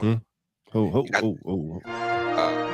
Hmm? Oh, You got oh, oh, oh. uh,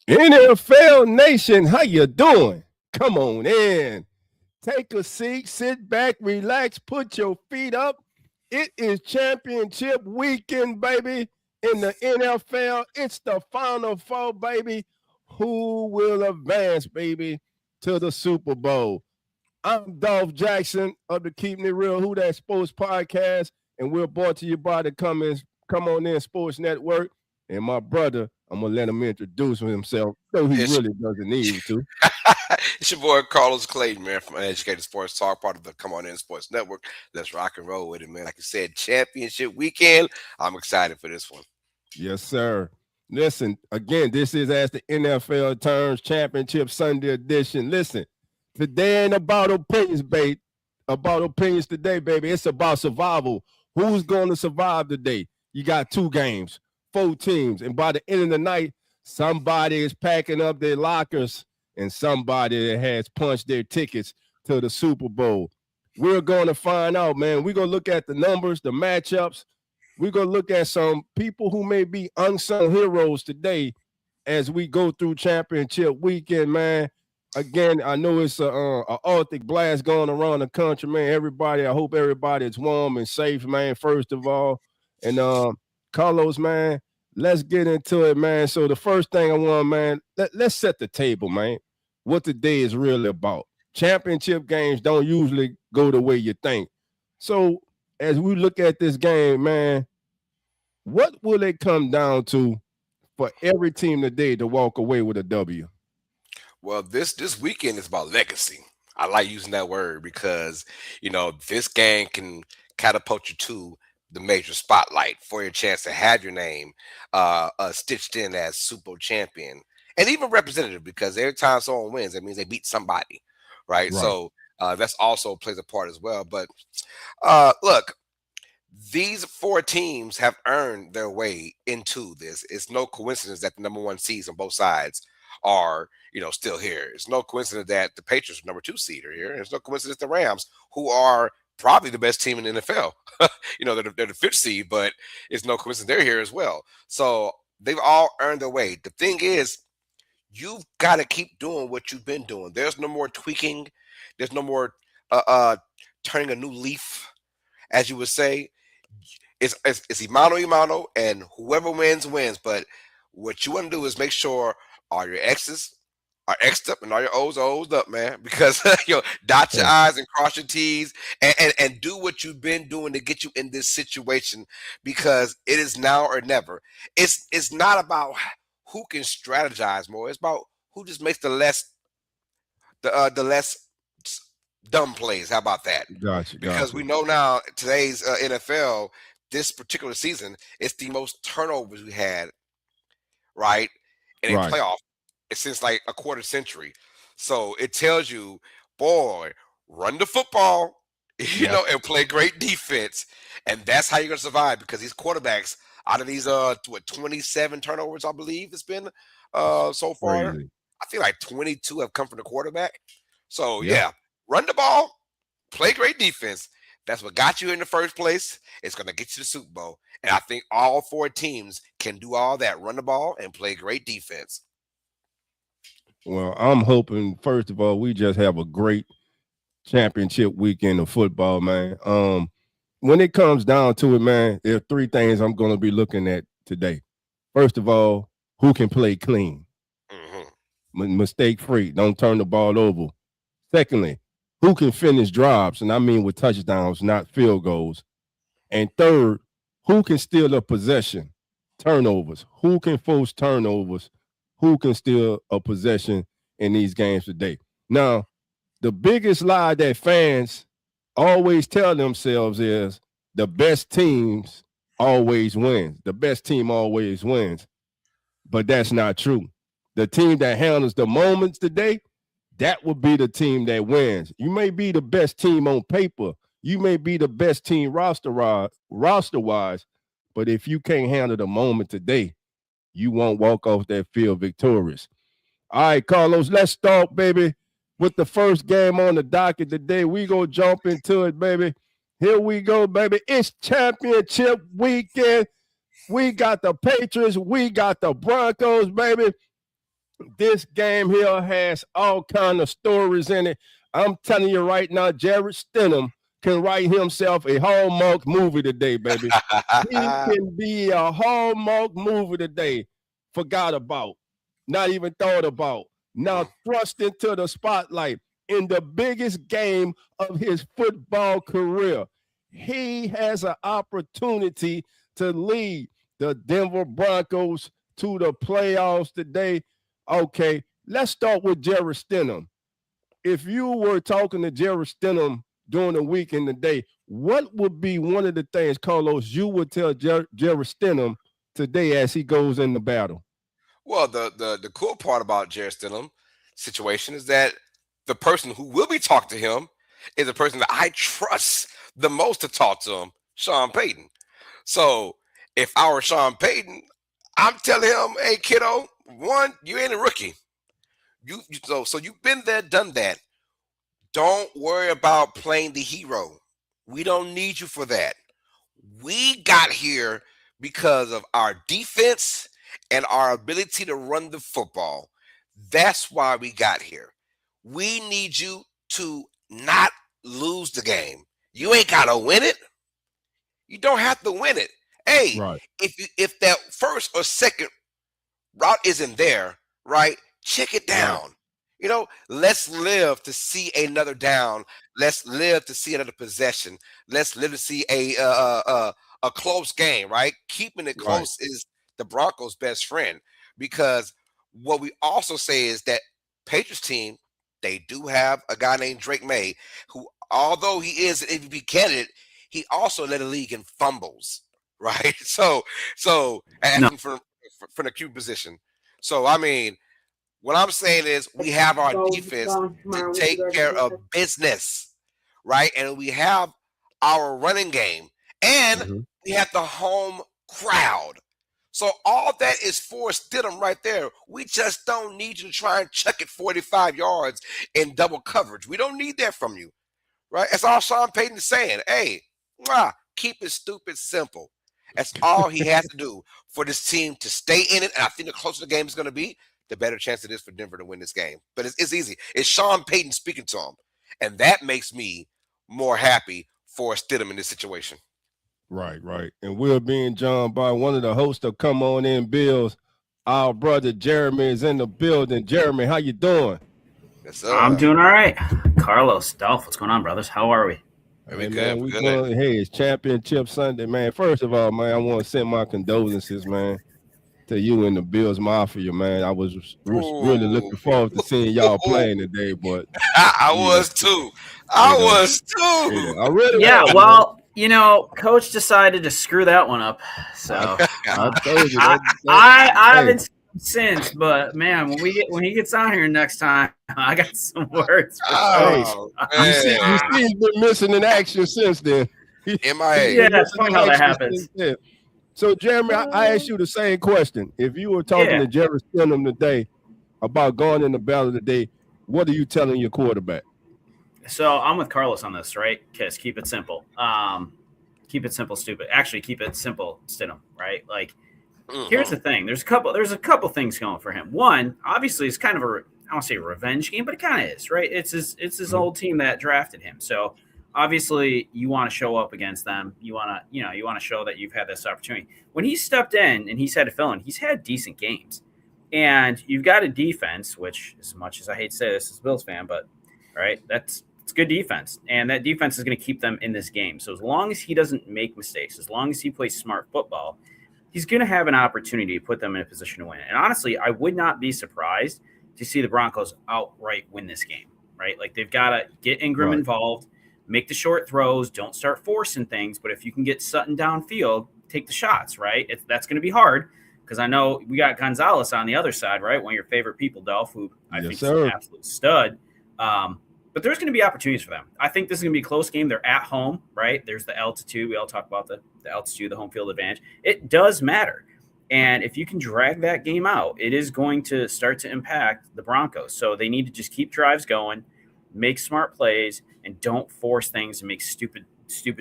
NFL Nation, how you doing? Come on in. Take a seat, sit back, relax, put your feet up. It is championship weekend, baby. In the NFL, it's the Final Four, baby. Who will advance, baby, to the Super Bowl? I'm Dolph Jackson of the Keeping It Real Who That Sports podcast, and we're brought to you by the Come On In Sports Network. And my brother, I'm gonna let him introduce himself, though he it's, really doesn't need to. it's your boy Carlos Clayton, man, from Uneducated Sports Talk, part of the Come On In Sports Network. Let's rock and roll with it, man. Like I said, championship weekend. I'm excited for this one. Yes, sir. Listen, again, this is as the NFL turns championship Sunday edition. Listen, today ain't about opinions, babe. About opinions today, baby. It's about survival. Who's going to survive today? You got 2 games, 4 teams, and by the end of the night, somebody is packing up their lockers and somebody that has punched their tickets to the Super Bowl. We're going to find out, man. We're going to look at the numbers, the matchups. We're going to look at some people who may be unsung heroes today as we go through championship weekend, man. Again, I know it's a Arctic blast going around the country, man. I hope everybody is warm and safe, man, first of all. And Carlos, man, let's get into it, man. So the first thing I want, man, let's set the table, man. What the day is really about. Championship games don't usually go the way you think. So as we look at this game, man, what will it come down to for every team today to walk away with a W? Well, this weekend is about legacy. I like using that word because this game can catapult you to the major spotlight for your chance to have your name stitched in as Super Bowl champion and even representative. Because every time someone wins, it means they beat somebody, right? Right. So that's also plays a part as well. But look, these four teams have earned their way into this. It's no coincidence that the number one seeds on both sides are, still here. It's no coincidence that the Patriots are number two seed are here. And it's no coincidence the Rams, who are probably the best team in the NFL, they're the fifth seed, but it's no coincidence they're here as well. So they've all earned their way. The thing is, you've got to keep doing what you've been doing. There's no more tweaking. There's no more turning a new leaf, as you would say. It's Imano, and whoever wins. But what you want to do is make sure all your X's are X'd up and all your O's are O's up, man. Because dot your Yeah. I's and cross your T's and do what you've been doing to get you in this situation, because it is now or never. It's not about who can strategize more. It's about who just makes the less dumb plays. How about that? Gotcha. Because Gotcha. we know now today's NFL, this particular season, it's the most turnovers we had, right, in a Right. playoff since like a quarter century. So it tells you, boy, run the football, Yep. and play great defense, and that's how you're gonna survive. Because these quarterbacks, out of these 27 turnovers, I believe it's been It's so far, crazy. I feel like 22 have come from the quarterback. So Yep. yeah, run the ball, play great defense. That's what got you in the first place. It's going to get you the Super Bowl. And I think all four teams can do all that: run the ball and play great defense. Well, I'm hoping first of all we just have a great championship weekend of football, man. When it comes down to it, man, there are 3 things I'm going to be looking at today. First of all, who can play clean, Mm-hmm. mistake free, don't turn the ball over. Secondly, who can finish drives, and I mean with touchdowns, not field goals. And third, who can steal a possession, turnovers? Who can force turnovers? Who can steal a possession in these games today? Now, the biggest lie that fans always tell themselves is the best teams always wins. The best team always wins. But that's not true. The team that handles the moments today, that would be the team that wins. You may be the best team on paper. You may be the best team roster-wise, but if you can't handle the moment today, you won't walk off that field victorious. All right, Carlos, let's start, baby, with the first game on the docket today. We go jump into it, baby. Here we go, baby. It's championship weekend. We got the Patriots. We got the Broncos, baby. This game here has all kind of stories in it. I'm telling you right now, Jared Stidham can write himself a Hallmark movie today, baby. He can be a Hallmark movie today. Forgot about, not even thought about. Now thrust into the spotlight in the biggest game of his football career. He has an opportunity to lead the Denver Broncos to the playoffs today. Okay, let's start with Jared Stidham. If you were talking to Jared Stidham during the week and the day, what would be one of the things, Carlos, you would tell Jared Stidham today as he goes in the battle? Well, the cool part about Jared Stidham situation is that the person who will be talking to him is the person that I trust the most to talk to him, Sean Payton. So if I were Sean Payton, I'm telling him, hey, kiddo, one, you ain't a rookie. So you've been there, done that. Don't worry about playing the hero. We don't need you for that. We got here because of our defense and our ability to run the football. That's why we got here. We need you to not lose the game. You ain't got to win it. You don't have to win it. Hey, Right. if that first or second route isn't there, right? Check it down. Right. You know, let's live to see another down. Let's live to see another possession. Let's live to see a close game, right? Keeping it Right. close is the Broncos' best friend, because what we also say is that Patriots team, they do have a guy named Drake May, who, although he is an MVP candidate, he also led the league in fumbles, right? So No. from the QB position. So I mean, what I'm saying is we have our defense to take care of business, right? And we have our running game, and Mhm. we have the home crowd. So all that is for Stidham right there. We just don't need you to try and chuck it 45 yards in double coverage. We don't need that from you, right? That's all Sean Payton is saying. Hey, keep it stupid simple. That's all he has to do for this team to stay in it. And I think the closer the game is going to be, the better chance it is for Denver to win this game. But it's easy. It's Sean Payton speaking to him. And that makes me more happy for Stidham in this situation. Right, right. And we're being joined by one of the hosts of Come On In Bills. Our brother Jeremy is in the building. Jeremy, how you doing? Yes, sir. I'm doing all right. Carlos, Dolph, what's going on, brothers? How are we? Very Hey, good. man, we Good. going, hey, it's Championship Sunday, man. First of all, man, I want to send my condolences, man, to you and the Bills Mafia, man. I was really looking forward to seeing y'all playing today, but I you was too. I was too. I really Yeah, was, well, Coach decided to screw that one up. So I told you I haven't seen him since, but man, when he gets on here next time, I got some words for Oh, you see, he's been missing in action since then. MIA. Yeah, it's funny how that happens. So, Jeremy, I asked you the same question. If you were talking to Jerry Stidham today about going in the battle today, what are you telling your quarterback? So I'm with Carlos on this, right? Because keep it simple. Keep it simple, stupid. Actually, keep it simple, Stidham, right? Like, here's the thing. There's a couple things going for him. One, obviously, it's kind of I don't want to say a revenge game, but it kind of is, right? It's his old team that drafted him. So obviously you want to show up against them. You want to show that you've had this opportunity. When he stepped in and he's had to fill in, he's had decent games. And you've got a defense, which, as much as I hate to say this as a Bills fan, but right, it's good defense. And that defense is going to keep them in this game. So as long as he doesn't make mistakes, as long as he plays smart football, he's going to have an opportunity to put them in a position to win. And honestly, I would not be surprised to see the Broncos outright win this game, right? Like, they've got to get Ingram involved, make the short throws, don't start forcing things. But if you can get Sutton downfield, take the shots, right? That's going to be hard. Because I know we got Gonzalez on the other side, right? One of your favorite people, Dolph, who I think is an absolute stud. But there's going to be opportunities for them. I think this is going to be a close game. They're at home, right? There's the altitude. We all talk about the altitude, the home field advantage. It does matter. And if you can drag that game out, it is going to start to impact the Broncos. So they need to just keep drives going, make smart plays, and don't force things and make stupid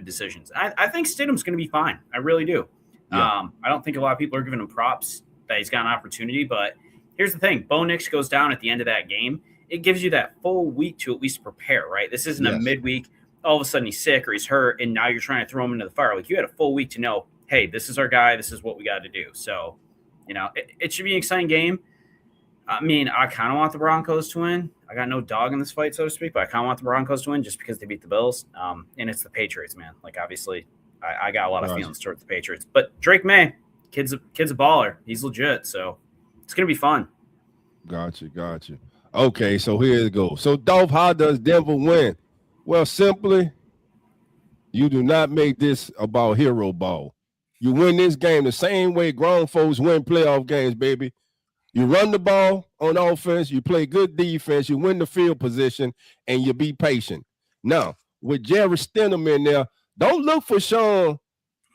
decisions. I think Stidham's going to be fine. I really do. Yeah. I don't think a lot of people are giving him props that he's got an opportunity, but here's the thing. Bo Nix goes down at the end of that game. It gives you that full week to at least prepare, right? This isn't a midweek, all of a sudden he's sick or he's hurt, and now you're trying to throw him into the fire. Like, you had a full week to know, hey, this is our guy. This is what we got to do. So, it should be an exciting game. I mean, I kind of want the Broncos to win. I got no dog in this fight, so to speak, but I kind of want the Broncos to win just because they beat the Bills. And it's the Patriots, man. Like, obviously, I got a lot of feelings towards the Patriots. But Drake May, kid's a baller. He's legit, so it's going to be fun. Gotcha. Okay, so here it goes. So, Dolph, how does Denver win? Well, simply, you do not make this about hero ball. You win this game the same way grown folks win playoff games, baby. You run the ball on offense, you play good defense, you win the field position, and you be patient. Now, with Jerry Stidham in there, don't look for Sean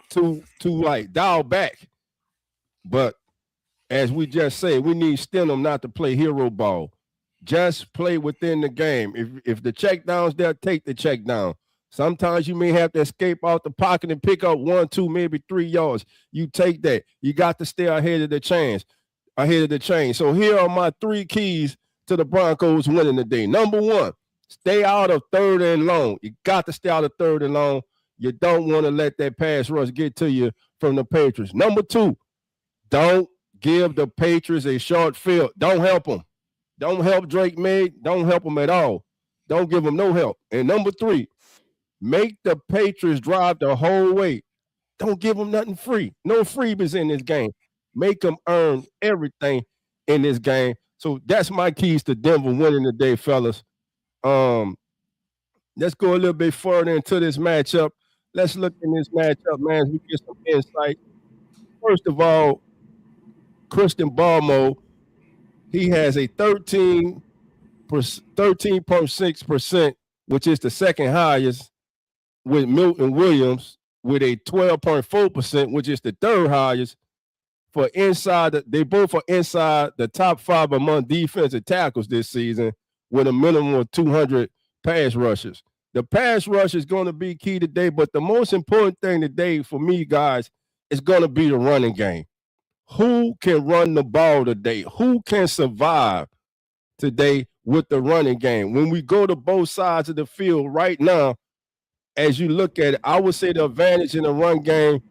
to like dial back. But as we just say, we need Stidham not to play hero ball. Just play within the game. If the check down's there, take the check down. Sometimes you may have to escape out the pocket and pick up 1, 2, maybe 3 yards. You take that. You got to stay ahead of the chain. So here are my 3 keys to the Broncos winning today. Number 1, stay out of 3rd and long. You got to stay out of 3rd and long. You don't want to let that pass rush get to you from the Patriots. Number 2, don't give the Patriots a short field. Don't help them. Don't help Drake May. Don't help them at all. Don't give them no help. And number 3, make the Patriots drive the whole way. Don't give them nothing free. No freebies in this game. Make them earn everything in this game. So that's my keys to Denver winning today, fellas. Let's go a little bit further into this matchup. Let's look in this matchup, man, as we get some insight. First of all, Christian Barmore, he has a 13.6%, which is the second highest, with Milton Williams with a 12.4%, which is the third highest. They both are inside the top 5 among defensive tackles this season with a minimum of 200 pass rushes. The pass rush is going to be key today, but the most important thing today for me, guys, is going to be the running game. Who can run the ball today? Who can survive today with the running game? When we go to both sides of the field right now, as you look at it, I would say the advantage in the run game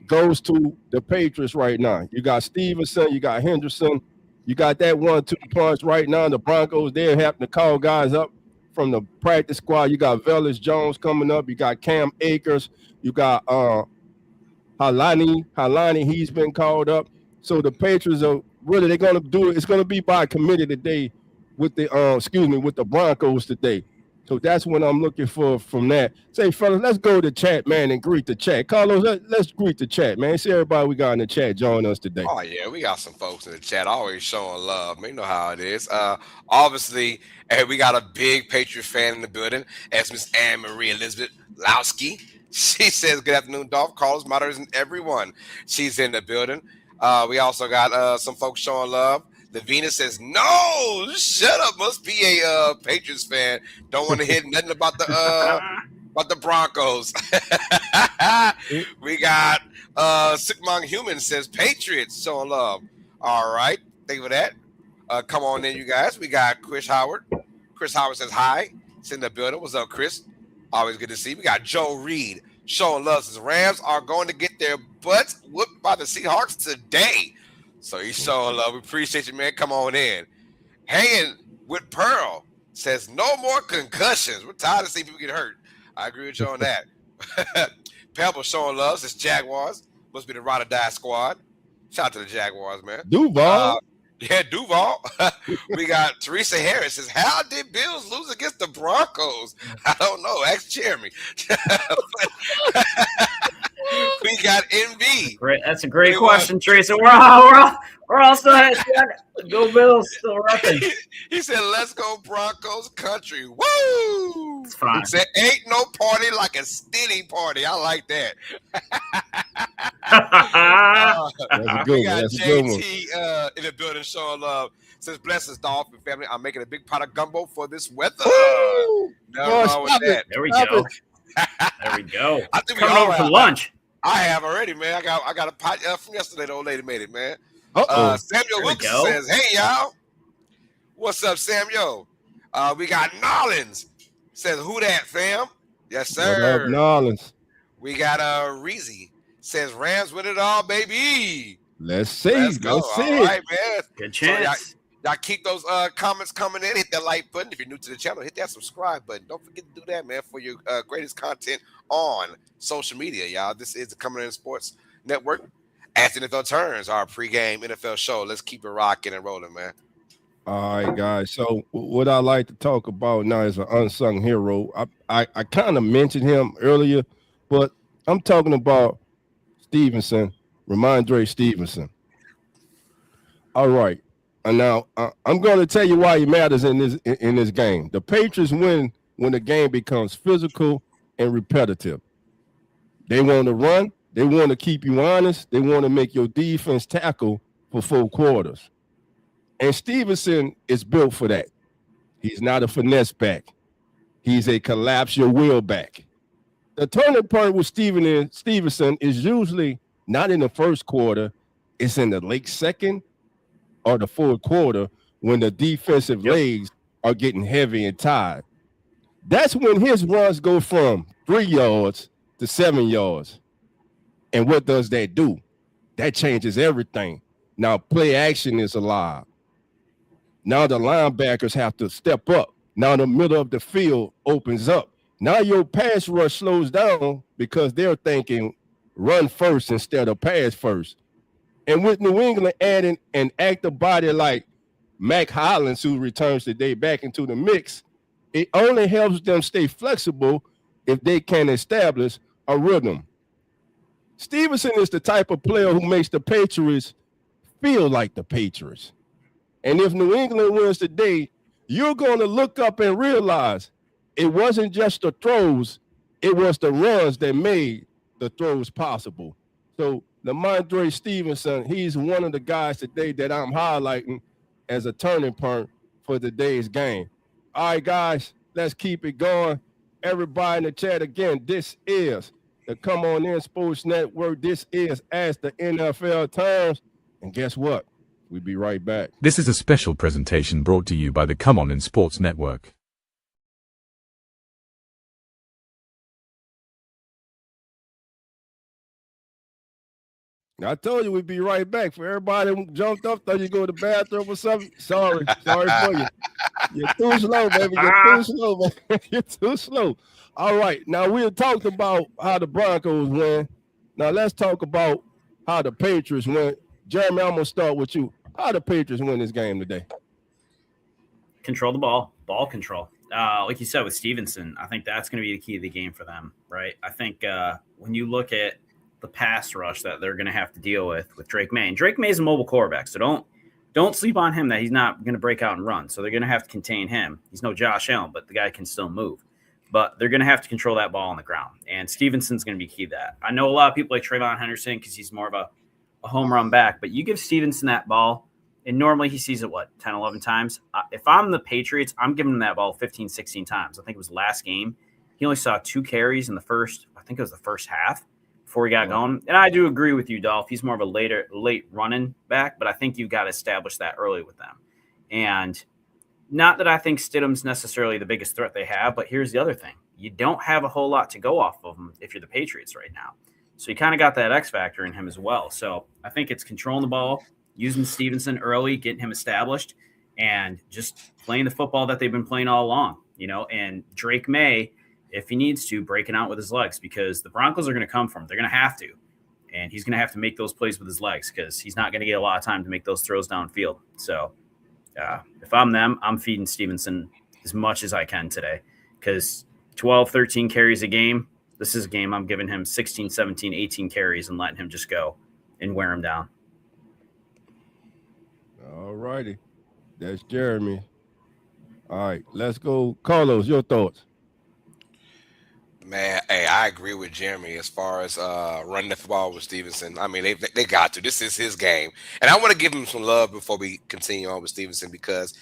goes to the Patriots right now. You got Stevenson, you got Henderson, you got that 1-2 punch right now. The Broncos, they're having to call guys up from the practice squad. You got Velus Jones coming up. You got Cam Akers. You got Halani, he's been called up. So the Patriots are really, they're going to do it. It's going to be by committee today with the Broncos today. So that's what I'm looking for from that. Say, fellas, let's go to chat, man, and greet the chat. Carlos, let's greet the chat, man. See everybody we got in the chat join us today. Oh, yeah, we got some folks in the chat always showing love. You know how it is. Obviously, we got a big Patriot fan in the building. That's Miss Anne-Marie Elizabeth Lowski. She says, good afternoon, Dolph. Carlos matters in everyone. She's in the building. We also got some folks showing love. The Venus says, no, shut up. Must be a Patriots fan. Don't want to hear nothing about the Broncos. We got Sick Among Humans says Patriots showing love. All right. Thank you for that. Come on in, you guys. We got Chris Howard. Chris Howard says hi. It's in the building. What's up, Chris? Always good to see. We got Joe Reed showing love. Says Rams are going to get their butts whooped by the Seahawks today. So he's showing love. We appreciate you, man. Come on in. Hanging with Pearl says no more concussions. We're tired of seeing people get hurt. I agree with you on that. Pebble showing love says Jaguars. Must be the ride or die squad. Shout out to the Jaguars, man. Duval. Yeah, Duval. We got Teresa Harris says, how did Bills lose against the Broncos? I don't know. Ask Jeremy. We got MB. Great. That's a great question, Teresa. We're all still go Bills, still roughing. He said, let's go Broncos country. Woo! It's fine. He said, ain't no party like a steady party. I like that. That's a good We got one. That's a good one. JT in the building showing love. Says, blessings, Dolphin family. I'm making a big pot of gumbo for this weather. Woo! Nothing Boy, wrong with stop that. it. There we Stop go. it. There we go. I think we Coming all over for have. lunch. I have already, man. I got a pot from yesterday. The old lady made it, man. Uh-oh. Samuel There we Wilson go. says, hey, y'all. What's up, Samuel? We got Nollins. Says, who that, fam? Yes, What sir. up, Nolans? We got Reezy. Says, Rams win it all, baby. Let's see. Let's go. Let's see. All right, man. Good So y'all chance. keep those comments coming in. Hit that like button. If you're new to the channel, hit that subscribe button. Don't forget to do that, man, for your greatest content on social media, y'all. This is the Coming In Sports Network. As the NFL turns, our pregame NFL show. Let's keep it rocking and rolling, man. All right, guys. So what I like to talk about now is an unsung hero. I kind of mentioned him earlier, but I'm talking about Stevenson, Ramondre Stevenson. All right. And now I'm going to tell you why he matters in this game. The Patriots win when the game becomes physical and repetitive. They want to run. They want to keep you honest. They want to make your defense tackle for 4 quarters. And Stevenson is built for that. He's not a finesse back. He's a collapse your will back. The turning point with Stevenson is usually not in the first quarter. It's in the late second or the fourth quarter when the defensive legs are getting heavy and tired. That's when his runs go from 3 yards to 7 yards. And what does that do? That changes everything. Now play action is alive. Now the linebackers have to step up. Now the middle of the field opens up. Now your pass rush slows down because they're thinking run first instead of pass first. And with New England adding an active body like Mac Hollins, who returns today back into the mix, it only helps them stay flexible if they can establish a rhythm. Stevenson is the type of player who makes the Patriots feel like the Patriots. And if New England wins today, you're going to look up and realize it wasn't just the throws, it was the runs that made the throws possible. So Ramondre Stevenson, he's one of the guys today that I'm highlighting as a turning point for today's game. All right, guys, let's keep it going. Everybody in the chat, again, this is the Come On In Sports Network. This is As the NFL Turns. And guess what? We'll be right back. This is a special presentation brought to you by the Come On In Sports Network. I told you we'd be right back. For everybody who jumped up, thought you go to the bathroom or something. Sorry for you. You're too slow, baby. You're too slow, man. You're too slow. All right. Now, we had talked about how the Broncos win. Now, let's talk about how the Patriots win. Jeremy, I'm going to start with you. How the Patriots win this game today? Control the ball control. Like you said with Stevenson, I think that's going to be the key to the game for them, right? I think when you look at the pass rush that they're going to have to deal with Drake May, and Drake May is a mobile quarterback, so don't sleep on him that he's not going to break out and run. So they're going to have to contain him. He's no Josh Allen, but the guy can still move. But they're going to have to control that ball on the ground, and Stevenson's going to be key to that. I know a lot of people like Trayvon Henderson because he's more of a home run back, but you give Stevenson that ball, and normally he sees it, 10, 11 times? If I'm the Patriots, I'm giving him that ball 15, 16 times. I think it was last game. He only saw 2 carries in the first half before he got going. And I do agree with you, Dolph. He's more of a late running back, but I think you've got to establish that early with them. And not that I think Stidham's necessarily the biggest threat they have, but here's the other thing. you don't have a whole lot to go off of him if you're the Patriots right now. So you kind of got that X factor in him as well. So I think it's controlling the ball, using Stevenson early, getting him established, and just playing the football that they've been playing all along, and Drake May, if he needs to, breaking out with his legs, because the Broncos are going to come for him. They're going to have to. And he's going to have to make those plays with his legs because he's not going to get a lot of time to make those throws downfield. So if I'm them, I'm feeding Stevenson as much as I can today because 12, 13 carries a game. This is a game I'm giving him 16, 17, 18 carries and letting him just go and wear him down. All righty. That's Jeremy. All right, let's go. Carlos, your thoughts? Man, hey, I agree with Jeremy as far as running the football with Stevenson. I mean, they got to. This is his game. And I want to give him some love before we continue on with Stevenson because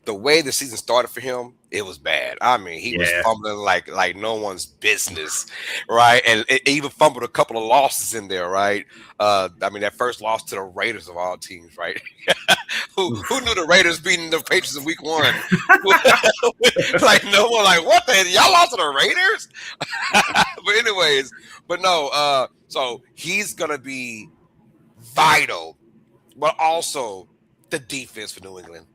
the way the season started for him, it was bad. I mean, he was fumbling like no one's business, right? And it even fumbled a couple of losses in there, right? I mean, that first loss to the Raiders of all teams, right? Who knew the Raiders beating the Patriots in week 1? Like no one, like what the hell? Y'all lost to the Raiders? But anyways, no. So he's gonna be vital, but also the defense for New England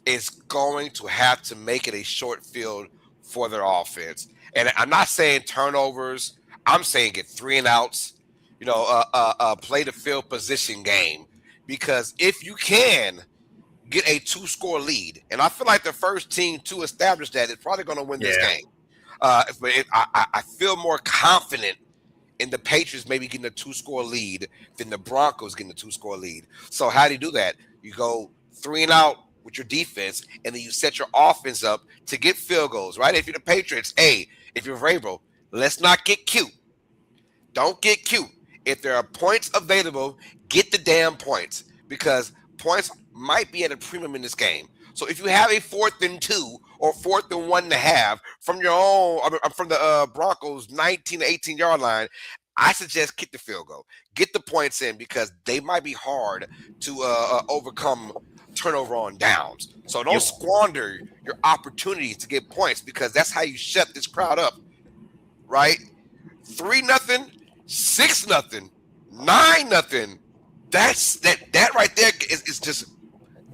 is going to have to make it a short field for their offense. And I'm not saying turnovers. I'm saying get 3 and outs. Play the field position game because if you can get a 2-score lead, and I feel like the first team to establish that is probably going to win this game. But I feel more confident in the Patriots maybe getting a 2-score lead than the Broncos getting a 2-score lead. So how do you do that? You go 3 and out with your defense, and then you set your offense up to get field goals, right? If you're the Patriots, if you're Vrabel, let's not get cute. Don't get cute. If there are points available, get the damn points because points might be at a premium in this game. So if you have a 4th and 2 or 4th and 1.5 from your own, from the Broncos 19 to 18 yard line, I suggest kick the field goal, get the points in because they might be hard to overcome turnover on downs. So don't squander your opportunities to get points because that's how you shut this crowd up, right? 3-0, 6-0, 9-0. That right there is just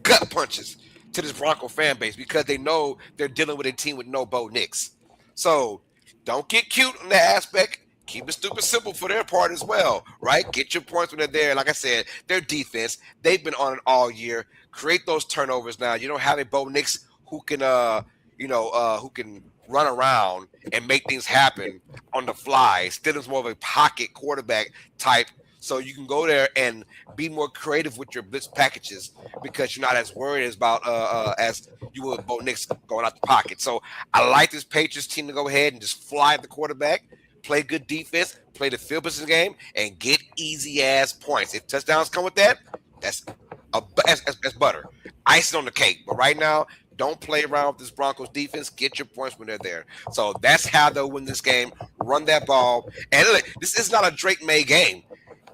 gut punches to this Bronco fan base because they know they're dealing with a team with no Bo Nix. So don't get cute on that aspect. Keep it stupid simple for their part as well, right? Get your points when they're there. Like I said, their defense, they've been on it all year. Create those turnovers now. You don't have a Bo Nix who can who can run around and make things happen on the fly. Stidham's more of a pocket quarterback type. So you can go there and be more creative with your blitz packages because you're not as worried about as you would Bo Nix going out the pocket. So I like this Patriots team to go ahead and just fly at the quarterback, play good defense, play the field position game, and get easy ass points. If touchdowns come with that, that's butter. Icing on the cake. But right now, don't play around with this Broncos defense. Get your points when they're there. So that's how they'll win this game. Run that ball. And look, this is not a Drake May game.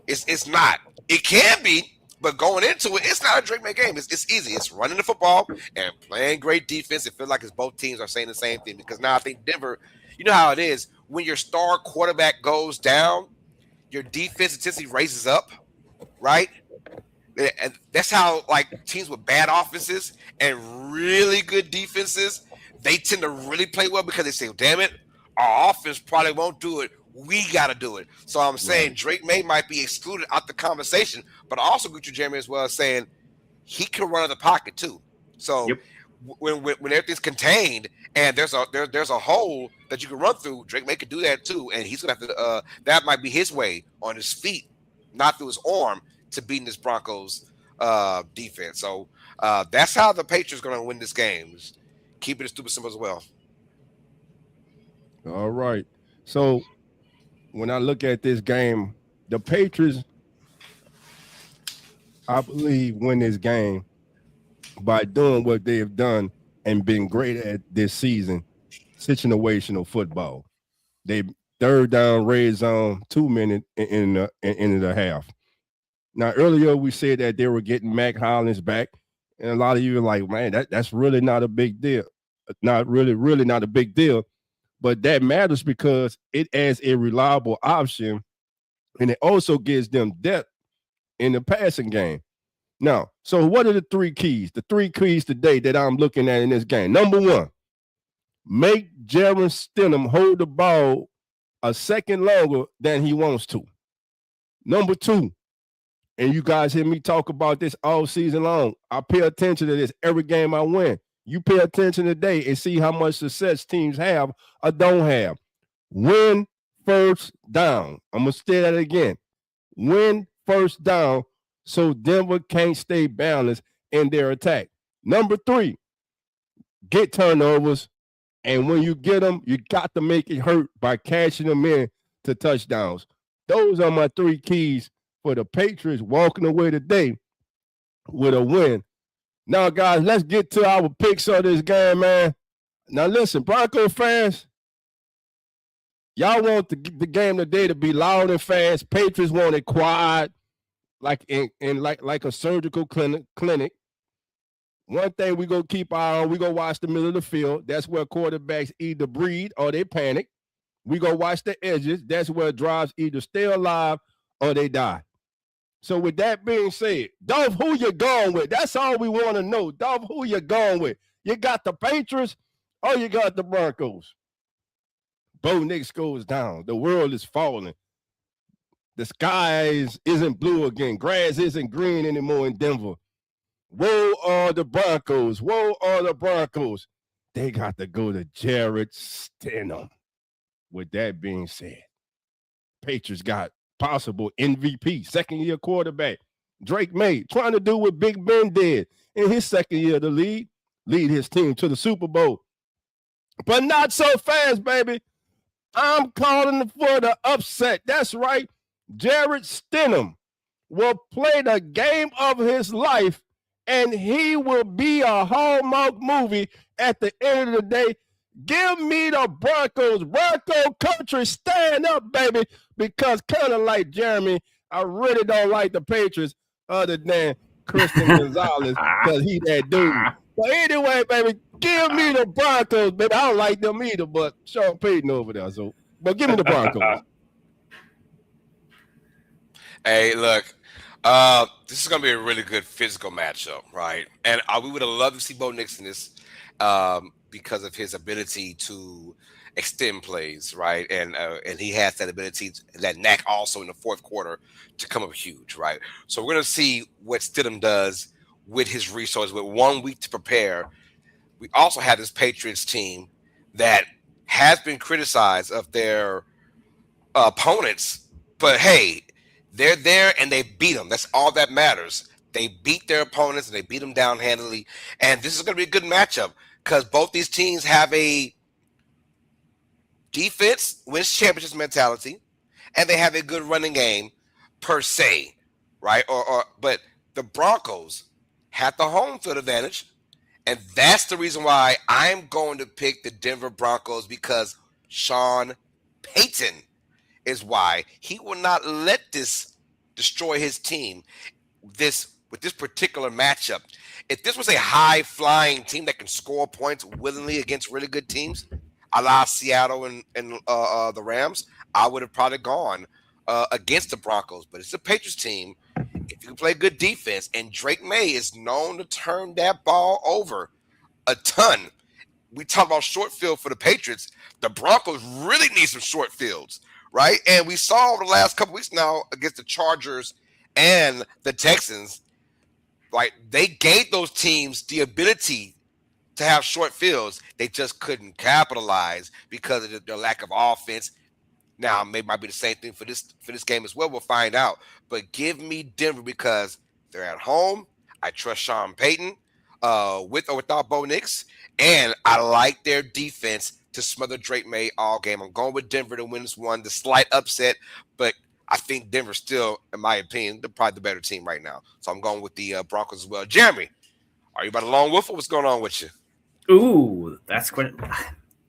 It's not. It can be, but going into it, it's not a Drake May game. It's easy. It's running the football and playing great defense. It feels like it's both teams are saying the same thing because now I think Denver, you know how it is. When your star quarterback goes down, your defense intensity raises up, right? And that's how like teams with bad offenses and really good defenses, they tend to really play well because they say, damn it, our offense probably won't do it. We got to do it. So I'm saying Drake May might be excluded out the conversation, but I also agree with you, Jeremy, as well, saying he can run out of the pocket too. So when everything's contained and there's a hole that you can run through, Drake May could do that too, and he's gonna have to. That might be his way on his feet, not through his arm, to beating this Broncos defense. So that's how the Patriots are gonna win this game. Just keep it as stupid simple as well. All right. So when I look at this game, the Patriots, I believe, win this game by doing what they have done and been great at this season, situational football. They third down, red zone, 2 minutes in the half. Now, earlier we said that they were getting Mac Hollins back, and a lot of you are like, man, that's really not a big deal. Not really not a big deal. But that matters because it adds a reliable option, and it also gives them depth in the passing game. Now, so what are the three keys? The three keys today that I'm looking at in this game. Number one, make Jaron Stidham hold the ball a second longer than he wants to. Number two, and you guys hear me talk about this all season long, I pay attention to this every game I win. You pay attention today and see how much success teams have or don't have. Win first down. I'm going to say that again. Win first down so Denver can't stay balanced in their attack. Number three, get turnovers. And when you get them, you got to make it hurt by cashing them in to touchdowns. Those are my three keys for the Patriots walking away today with a win. Now, guys, let's get to our picks of this game, man. Now, listen, Bronco fans, y'all want the game today to be loud and fast. Patriots want it quiet, like like a surgical clinic. One thing we gonna keep our eye on, we gonna watch the middle of the field. That's where quarterbacks either breathe or they panic. We gonna watch the edges. That's where drives either stay alive or they die. So with that being said, Dolph, who you going with? That's all we want to know. Dolph, who you going with? You got the Patriots or you got the Broncos? Bo Nix goes down. The world is falling. The sky isn't blue again. Grass isn't green anymore in Denver. Woe are the Broncos. Woe are the Broncos. They got to go to Jared Stidham. With that being said, Patriots got possible MVP, second-year quarterback, Drake May, trying to do what Big Ben did in his second year of the league, lead his team to the Super Bowl. But not so fast, baby. I'm calling for the upset. That's right. Jared Stidham will play the game of his life, and he will be a Hallmark movie at the end of the day. Give me the Broncos. Bronco country, stand up, baby. Because kind of like Jeremy, I really don't like the Patriots other than Christian Gonzalez because he that dude. But anyway, baby, give me the Broncos, baby. I don't like them either, but Sean Payton over there. So, but give me the Broncos. Hey, look, this is going to be a really good physical matchup, right? And we would have loved to see Bo Nix in this because of his ability to extend plays, right? And he has that ability, that knack also in the fourth quarter to come up huge, right? So we're going to see what Stidham does with his resources with 1 week to prepare. We also have this Patriots team that has been criticized of their opponents, but hey, they're there and they beat them. That's all that matters. They beat their opponents and they beat them down handily. And this is going to be a good matchup because both these teams have a defense wins championships mentality, and they have a good running game per se, right? But the Broncos have the home field advantage, and that's the reason why I'm going to pick the Denver Broncos because Sean Payton is why he will not let this destroy his team. With this particular matchup, if this was a high-flying team that can score points willingly against really good teams, a la Seattle and the Rams, I would have probably gone against the Broncos. But it's a Patriots team. If you can play good defense, and Drake May is known to turn that ball over a ton. We talk about short field for the Patriots. The Broncos really need some short fields, right? And we saw over the last couple weeks now against the Chargers and the Texans, right? They gave those teams the ability to have short fields. They just couldn't capitalize because of their lack of offense. Now, maybe might be the same thing for this game as well. We'll find out. But give me Denver because they're at home. I trust Sean Payton with or without Bo Nix. And I like their defense to smother Drake May all game. I'm going with Denver to win this one. The slight upset, but I think Denver still, in my opinion, they're probably the better team right now. So I'm going with the Broncos as well. Jeremy, are you about to lone wolf or what's going on with you? Ooh, that's quite.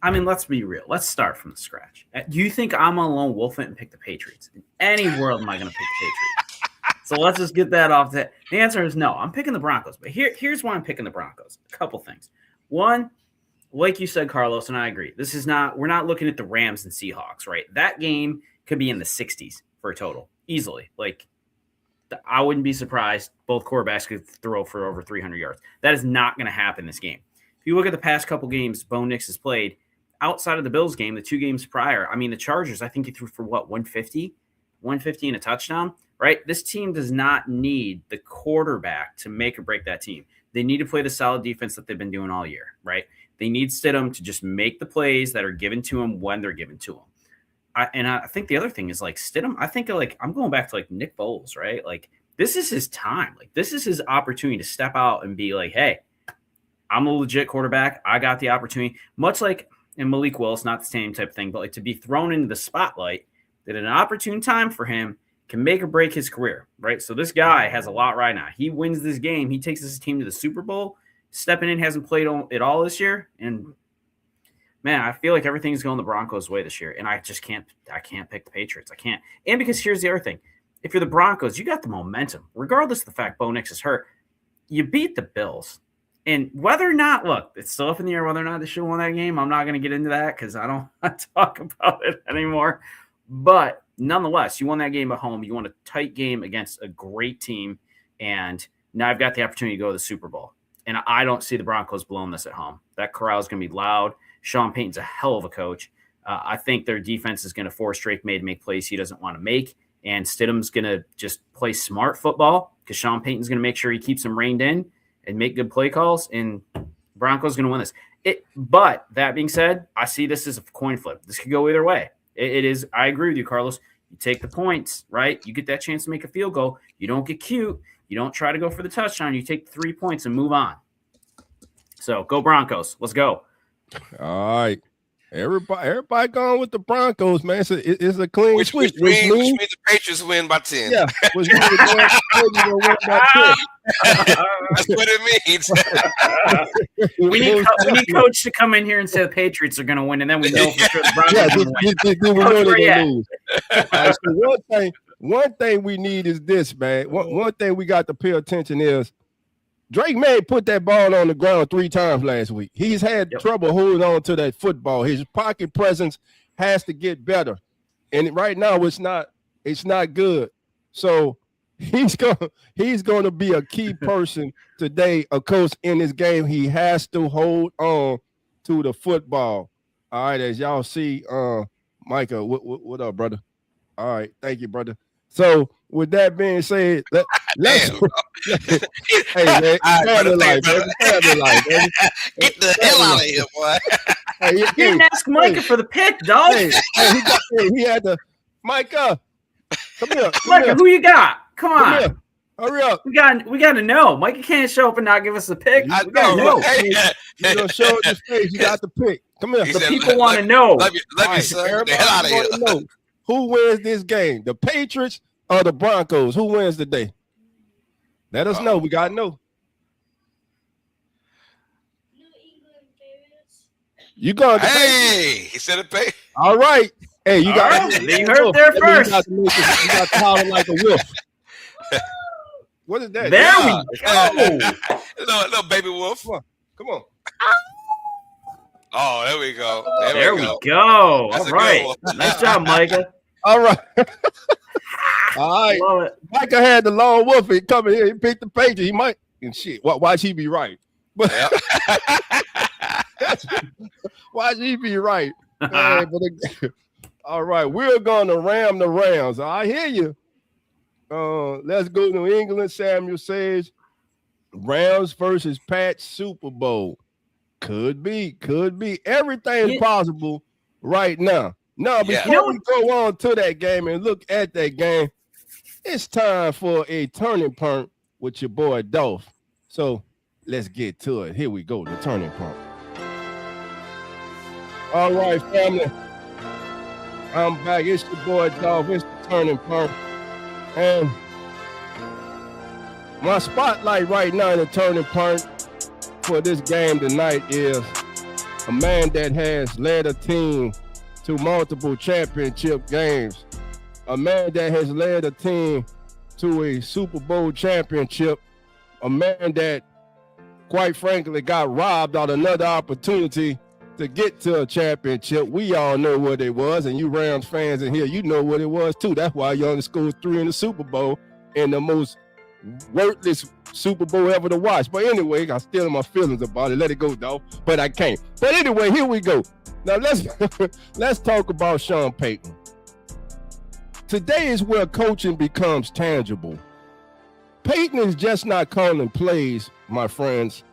I mean, let's be real. Let's start from the scratch. Do you think I'm a lone wolf and pick the Patriots? In any world am I going to pick the Patriots? So let's just get that off. The answer is no. I'm picking the Broncos. But here's why I'm picking the Broncos. A couple things. One, like you said, Carlos, and I agree. We're not looking at the Rams and Seahawks, right? That game could be in the 60s for a total, easily. Like, I wouldn't be surprised. Both quarterbacks could throw for over 300 yards. That is not going to happen this game. If you look at the past couple games Bo Nix has played, outside of the Bills game, the 2 games prior, I mean, the Chargers, I think he threw for what, 150 and a touchdown, right? This team does not need the quarterback to make or break that team. They need to play the solid defense that they've been doing all year, right? They need Stidham to just make the plays that are given to him when they're given to him. I think the other thing is, like, Stidham, I think, like, I'm going back to, like, Nick Foles, right? Like, this is his time. Like, this is his opportunity to step out and be like, hey, I'm a legit quarterback. I got the opportunity. Much like in Malik Willis, not the same type of thing, but like to be thrown into the spotlight that at an opportune time for him can make or break his career, right? So this guy has a lot right now. He wins this game. He takes his team to the Super Bowl. Stepping in, hasn't played it all this year. And, man, I feel like everything's going the Broncos' way this year. And I can't pick the Patriots. I can't. And because here's the other thing. If you're the Broncos, you got the momentum. Regardless of the fact Bo Nix is hurt, you beat the Bills. And whether or not, look, it's still up in the air whether or not they should have won that game. I'm not going to get into that because I don't want to talk about it anymore. But nonetheless, you won that game at home. You won a tight game against a great team. And now I've got the opportunity to go to the Super Bowl. And I don't see the Broncos blowing this at home. That corral is going to be loud. Sean Payton's a hell of a coach. I think their defense is going to force Drake May to make plays he doesn't want to make. And Stidham's going to just play smart football because Sean Payton's going to make sure he keeps him reined in and make good play calls. And Broncos going to win this. But that being said, I see this as a coin flip. This could go either way. It is. I agree with you, Carlos. You take the points, right? You get that chance to make a field goal. You don't get cute. You don't try to go for the touchdown. You take the 3 points and move on. So go Broncos. Let's go. All right. Everybody going with the Broncos, man. It's a clean sweep. Which means the Patriots win by 10. Yeah. Which means the Patriots will win by 10. That's what it means. we need Coach to come in here and say the Patriots are going to win, and then we know for sure the Broncos are going to win. We know they're going to lose. Right, so one thing we need is this, man. One thing we got to pay attention is Drake May put that ball on the ground 3 times last week. He's had trouble holding on to that football. His pocket presence has to get better. And right now it's not good. So he's going to be a key person today, of course, in this game. He has to hold on to the football. All right, as y'all see, Micah, what up, brother? All right, thank you, brother. So with that being said, let's hey man, family life, baby. Family life, baby. Get the hell out of here, boy. You didn't ask Micah for the pick, dog. He had to. Micah, come here. Micah, who you got? Come on. Come here. Hurry up. We got to know. Micah can't show up and not give us the pick. I we got to know. You're going to show his face. You got the pick. Come here. The people want to know. Let me son. Get out of here. Know who wins this game, the Patriots or the Broncos? Who wins today? Let us know. We got to know. You going to Hey, he said it pay. All right. Hey, you got you heard there first. You got to holler like a wolf. What is that? There we go. Little baby wolf. Come on. Oh, there we go. There we go. That's all right. Nice job, Micah. All right. All right. Love it. Micah had the lone wolf. He come in here. He picked the page. He might and shit. Why'd he be right? But why'd he be right? All right. We're going to ram the Rams. I hear you. Let's go to New England. Samuel says Rams versus Pats Super Bowl. Could be. Everything is possible right now. Now, before we go on to that game and look at that game, it's time for a turning point with your boy Dolph. So let's get to it. Here we go, the turning point. All right, family. I'm back. It's your boy Dolph. It's the turning point. And my spotlight right now in the turning point for this game tonight is a man that has led a team to multiple championship games, a man that has led a team to a Super Bowl championship, a man that, quite frankly, got robbed of another opportunity to get to a championship. We all know what it was, and you Rams fans in here, you know what it was too. That's why you only scored 3 in the Super Bowl, in the most worthless Super Bowl ever to watch. But anyway, I'm still in my feelings about it. Let it go, dog. But I can't. But anyway, here we go. Now let's talk about Sean Payton. Today is where coaching becomes tangible. Payton is just not calling plays, my friends.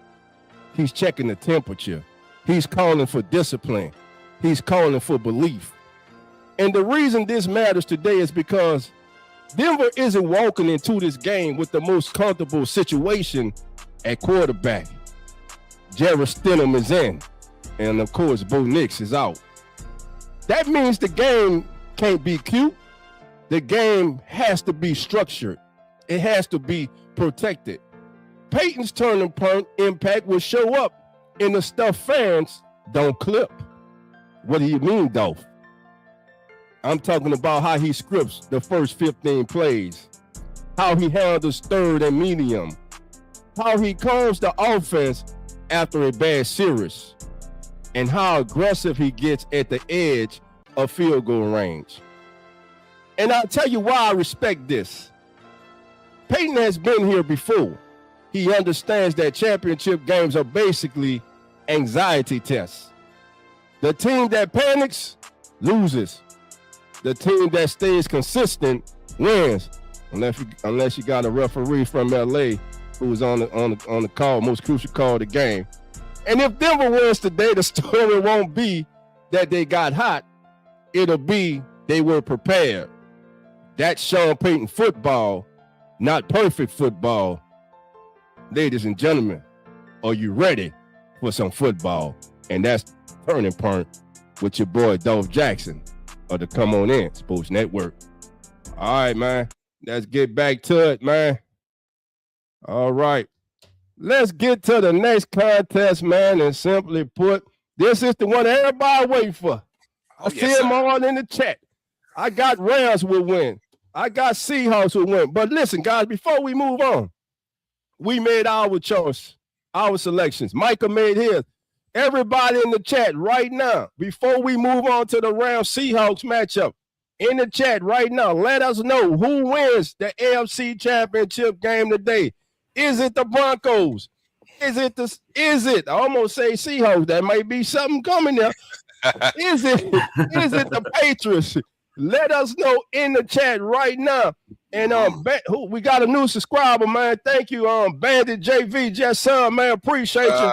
He's checking the temperature. He's calling for discipline. He's calling for belief. And the reason this matters today is because Denver isn't walking into this game with the most comfortable situation at quarterback. Jarrett Stidham is in. And of course, Bo Nix is out. That means the game can't be cute. The game has to be structured. It has to be protected. Peyton's turning point impact will show up in the stuff fans don't clip. What do you mean, Dolph? I'm talking about how he scripts the first 15 plays, how he handles third and medium, how he calms the offense after a bad series, and how aggressive he gets at the edge of field goal range. And I'll tell you why I respect this. Peyton has been here before. He understands that championship games are basically anxiety tests. The team that panics loses. The team that stays consistent wins, unless you got a referee from LA who was on the call, most crucial call of the game. And if Denver wins today, the story won't be that they got hot. It'll be they were prepared. That's Sean Payton football, not perfect football. Ladies and gentlemen, are you ready for some football? And that's Turning Point with your boy Dolph Jackson of the Come On In Sports Network. All right, man. Let's get back to it, man. All right. Let's get to the next contest, man. And simply put, this is the one everybody waiting for. I see them all in the chat. I got Rams will win. I got Seahawks will win. But listen, guys, before we move on, we made our choice, our selections. Micah made his. Everybody in the chat right now, before we move on to the Rams-Seahawks matchup, in the chat right now, let us know who wins the AFC Championship game today. Is it the Broncos? Is it I almost say Seahawks. That might be something coming there. Is it the Patriots? Let us know in the chat right now. And we got a new subscriber, man. Thank you, Bandit JV, just son, man. Appreciate you.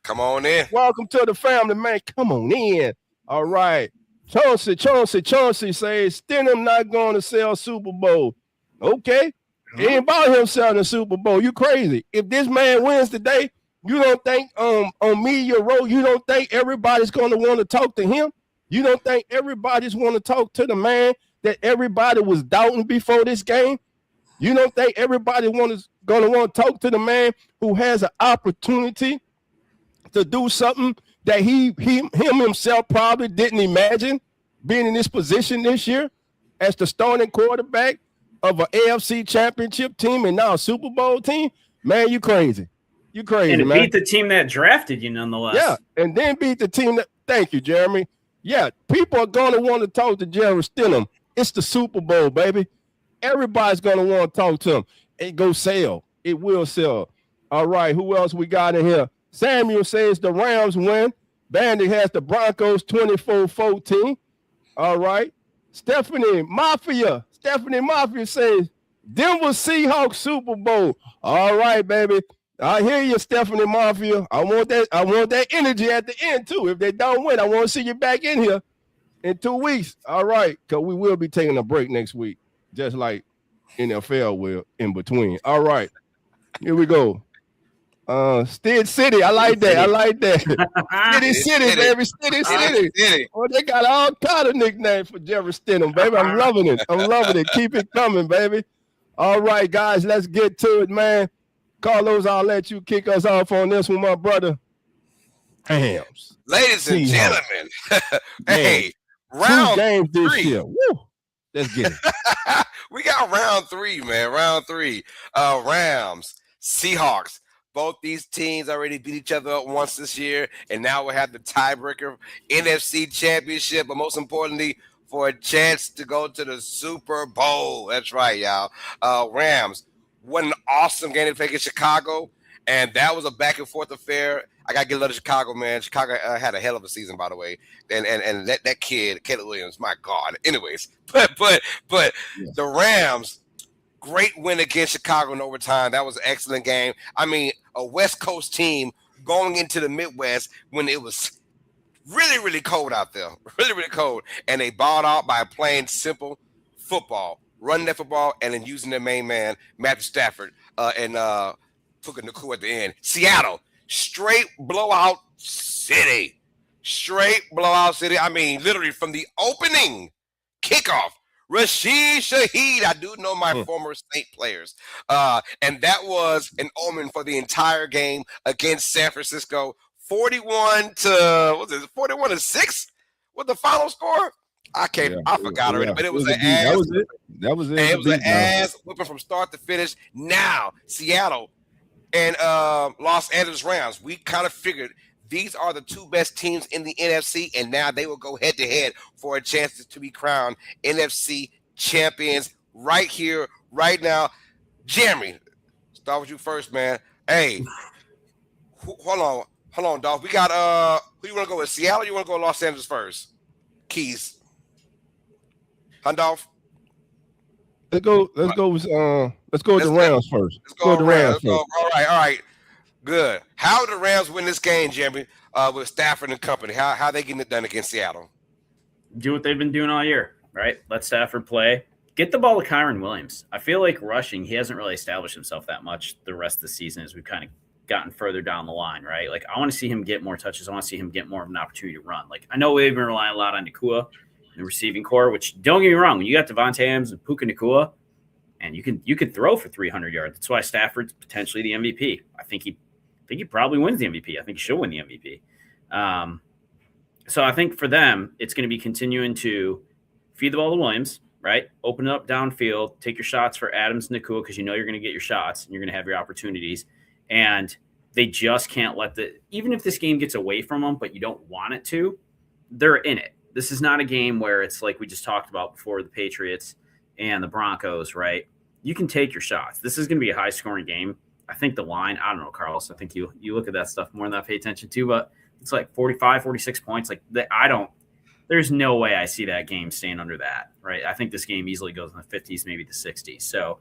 Come on in. Welcome to the family, man. Come on in. All right. Chauncey says Stidham not going to sell Super Bowl. Okay. He ain't about him selling the Super Bowl. You crazy. If this man wins today, you don't think on Media Row, you don't think everybody's going to want to talk to him? You don't think everybody's want to talk to the man that everybody was doubting before this game? You don't think everybody going to want to talk to the man who has an opportunity to do something that him himself probably didn't imagine being in this position this year as the starting quarterback of an AFC championship team and now a Super Bowl team? Man, you crazy. You crazy, and man. Beat the team that drafted you nonetheless. Yeah, and then beat the team that – thank you, Jeremy. Yeah, people are going to want to talk to Jarrett Stidham. It's the Super Bowl, baby. Everybody's going to want to talk to him. It go sell. It will sell. All right, who else we got in here? Samuel says the Rams win. Bandit has the Broncos 24-14. All right. Stephanie Mafia says Denver Seahawks Super Bowl. All right, baby. I hear you, Stephanie Mafia. I want that energy at the end, too. If they don't win, I want to see you back in here in 2 weeks. All right, because we will be taking a break next week, just like NFL will in between. All right, here we go. Stead City, I like that. City, baby. City. Oh, they got all kind of nicknames for Jarrett Stidham, baby. I'm loving it. Keep it coming, baby. All right, guys, let's get to it, man. Carlos, I'll let you kick us off on this one, my brother. Rams. Ladies and gentlemen, hey, round 3. This year. Woo. Let's get it. We got round 3, man. Round 3. Rams, Seahawks. Both these teams already beat each other up once this year, and now we'll have the tiebreaker NFC Championship, but most importantly, for a chance to go to the Super Bowl. That's right, y'all. Rams, what an awesome game to play against Chicago, and that was a back-and-forth affair. I got to get a little Chicago, man. Chicago had a hell of a season, by the way. And that kid, Caleb Williams, my God. Anyways, but the Rams, great win against Chicago in overtime. That was an excellent game. I mean, a West Coast team going into the Midwest when it was really, really cold out there. Really, really cold. And they balled out by playing simple football, running that football, and then using their main man, Matthew Stafford, and Puka Nacua at the end. Seattle, straight blowout city. Straight blowout city. I mean, literally from the opening kickoff, Rashid Shaheed. I do know my former Saint players. And that was an omen for the entire game against San Francisco. 41 to 6? What the final score? I forgot already, but it was an ass. That was it. That was it. It was an ass whipping from start to finish. Now, Seattle and Los Angeles Rams, we kind of figured these are the two best teams in the NFC, and now they will go head-to-head for a chance to be crowned NFC champions right here, right now. Jeremy, start with you first, man. Hey, hold on, Dolph. We got who you want to go with? Seattle? Or you want to go Los Angeles first? Keys. Dolph? Let's go with the Rams first. Let's go with the Rams first. All right. Good. How did the Rams win this game, Jeremy, with Stafford and company? How they getting it done against Seattle? Do what they've been doing all year, right? Let Stafford play. Get the ball to Kyron Williams. I feel like rushing, he hasn't really established himself that much the rest of the season as we've kind of gotten further down the line, right? Like, I want to see him get more touches. I want to see him get more of an opportunity to run. Like, I know we've been relying a lot on Nacua in the receiving core, which, don't get me wrong, when you got Devontae Adams and Puka Nacua, and you could throw for 300 yards. That's why Stafford's potentially the MVP. I think he probably wins the MVP. I think he should win the MVP. So I think for them, it's going to be continuing to feed the ball to Williams, right? Open it up downfield, take your shots for Adams and Nacua because you know you're going to get your shots and you're going to have your opportunities. And they just can't even if this game gets away from them, but you don't want it to, they're in it. This is not a game where it's like we just talked about before, the Patriots and the Broncos, right? You can take your shots. This is going to be a high-scoring game. I think the line, I don't know, Carlos, I think you look at that stuff more than I pay attention to, but it's like 45, 46 points. Like, there's no way I see that game staying under that, right? I think this game easily goes in the 50s, maybe the 60s. So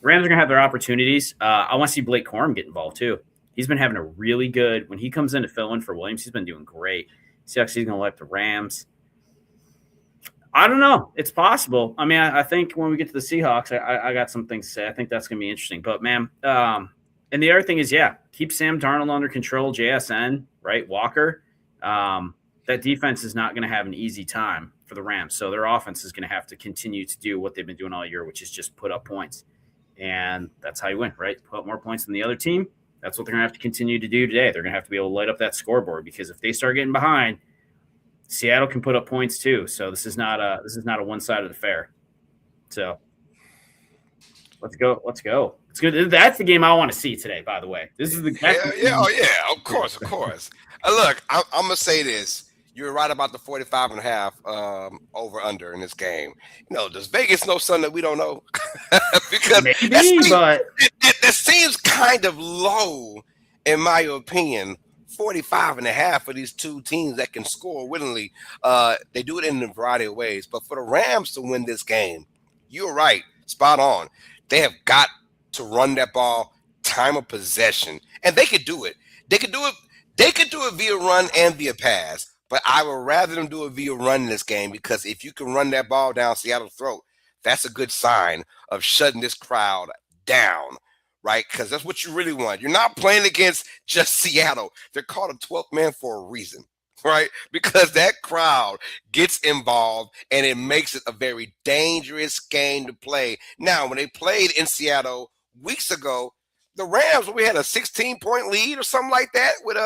Rams are going to have their opportunities. I want to see Blake Corum get involved too. He's been having a really good – when he comes in to fill in for Williams, he's been doing great. Seahawks, he's going to light the Rams. I don't know. It's possible. I mean, I think when we get to the Seahawks, I got some things to say. I think that's going to be interesting. But, man, and the other thing is, keep Sam Darnold under control, JSN, right, Walker. That defense is not going to have an easy time for the Rams. So their offense is going to have to continue to do what they've been doing all year, which is just put up points. And that's how you win, right? Put up more points than the other team. That's what they're going to have to continue to do today. They're going to have to be able to light up that scoreboard because if they start getting behind, Seattle can put up points too. So this is not a one-sided affair. So let's go. It's good. That's the game I want to see today, by the way. This is of course. Look, I'm going to say this. You're right about the 45.5 over under in this game. Does Vegas know something that we don't know? Because that seems kind of low, in my opinion. 45.5 for these two teams that can score willingly. They do it in a variety of ways. But for the Rams to win this game, you're right, spot on. They have got to run that ball, time of possession, and they could do it. They could do it via run and via pass. But I would rather them do it via run in this game because if you can run that ball down Seattle's throat, that's a good sign of shutting this crowd down, right? Because that's what you really want. You're not playing against just Seattle. They're called a 12th man for a reason, right? Because that crowd gets involved and it makes it a very dangerous game to play. Now, when they played in Seattle weeks ago, the Rams, we had a 16-point lead or something like that with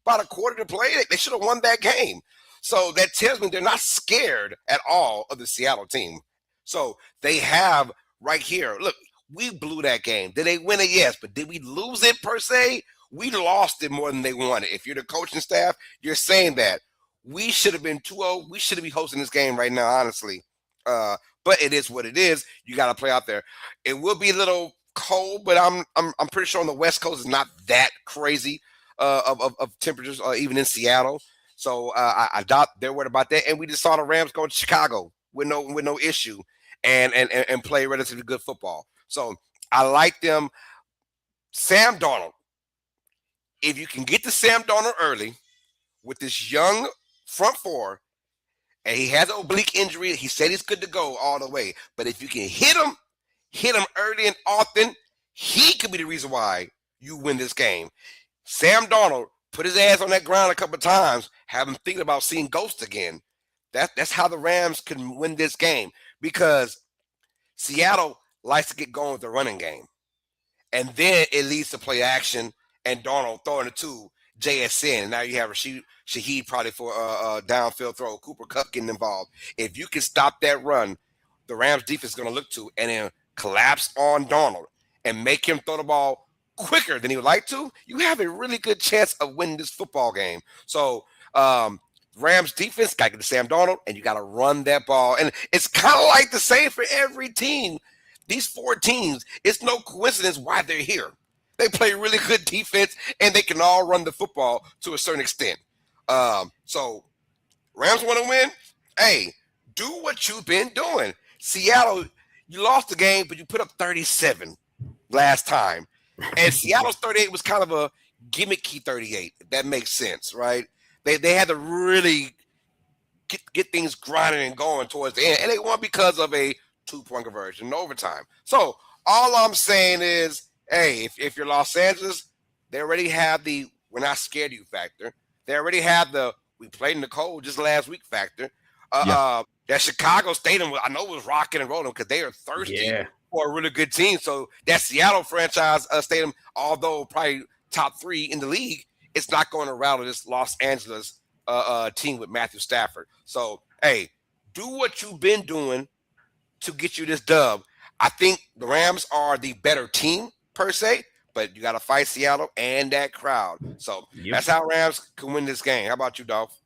about a quarter to play. They should have won that game. So that tells me they're not scared at all of the Seattle team. So they have right here. Look, we blew that game. Did they win it? Yes. But did we lose it per se? We lost it more than they won it. If you're the coaching staff, you're saying that. We should have been 2-0. We should be hosting this game right now, honestly. But it is what it is. You got to play out there. It will be a little cold, but I'm pretty sure on the West Coast is not that crazy of temperatures, even in Seattle. So I doubt they're worried about that. And we just saw the Rams go to Chicago with no issue and play relatively good football. So I like them. Sam Darnold. If you can get to Sam Darnold early with this young front four, and he has an oblique injury, he said he's good to go all the way. But if you can hit him early and often, he could be the reason why you win this game. Sam Darnold put his ass on that ground a couple of times, have him thinking about seeing ghosts again. That's how the Rams can win this game, because Seattle likes to get going with the running game. And then it leads to play action and Darnold throwing it to JSN. And now you have Shaheed probably for a downfield throw, Cooper Kupp getting involved. If you can stop that run, the Rams defense is going to look to and then collapse on Darnold and make him throw the ball quicker than he would like to, you have a really good chance of winning this football game. So Rams defense got to get to Sam Darnold, and you got to run that ball. And it's kind of like the same for every team. These 4 teams, it's no coincidence why they're here. They play really good defense, and they can all run the football to a certain extent. So Rams want to win. Hey, do what you've been doing. Seattle, you lost the game, but you put up 37 last time. And Seattle's 38 was kind of a gimmicky 38, if that makes sense, right? They had to really get things grinding and going towards the end. And they won because of a 2-point conversion in overtime. So all I'm saying is, hey, if you're Los Angeles, they already have the we're not scared of you factor. They already have the we played in the cold just last week factor. That Chicago Stadium, I know, was rocking and rolling because they are thirsty for a really good team. So that Seattle franchise stadium, although probably top 3 in the league, it's not going to rattle this Los Angeles team with Matthew Stafford. So, hey, do what you've been doing to get you this dub. I think the Rams are the better team per se, but you got to fight Seattle and that crowd. So that's how Rams can win this game. How about you, Dolph?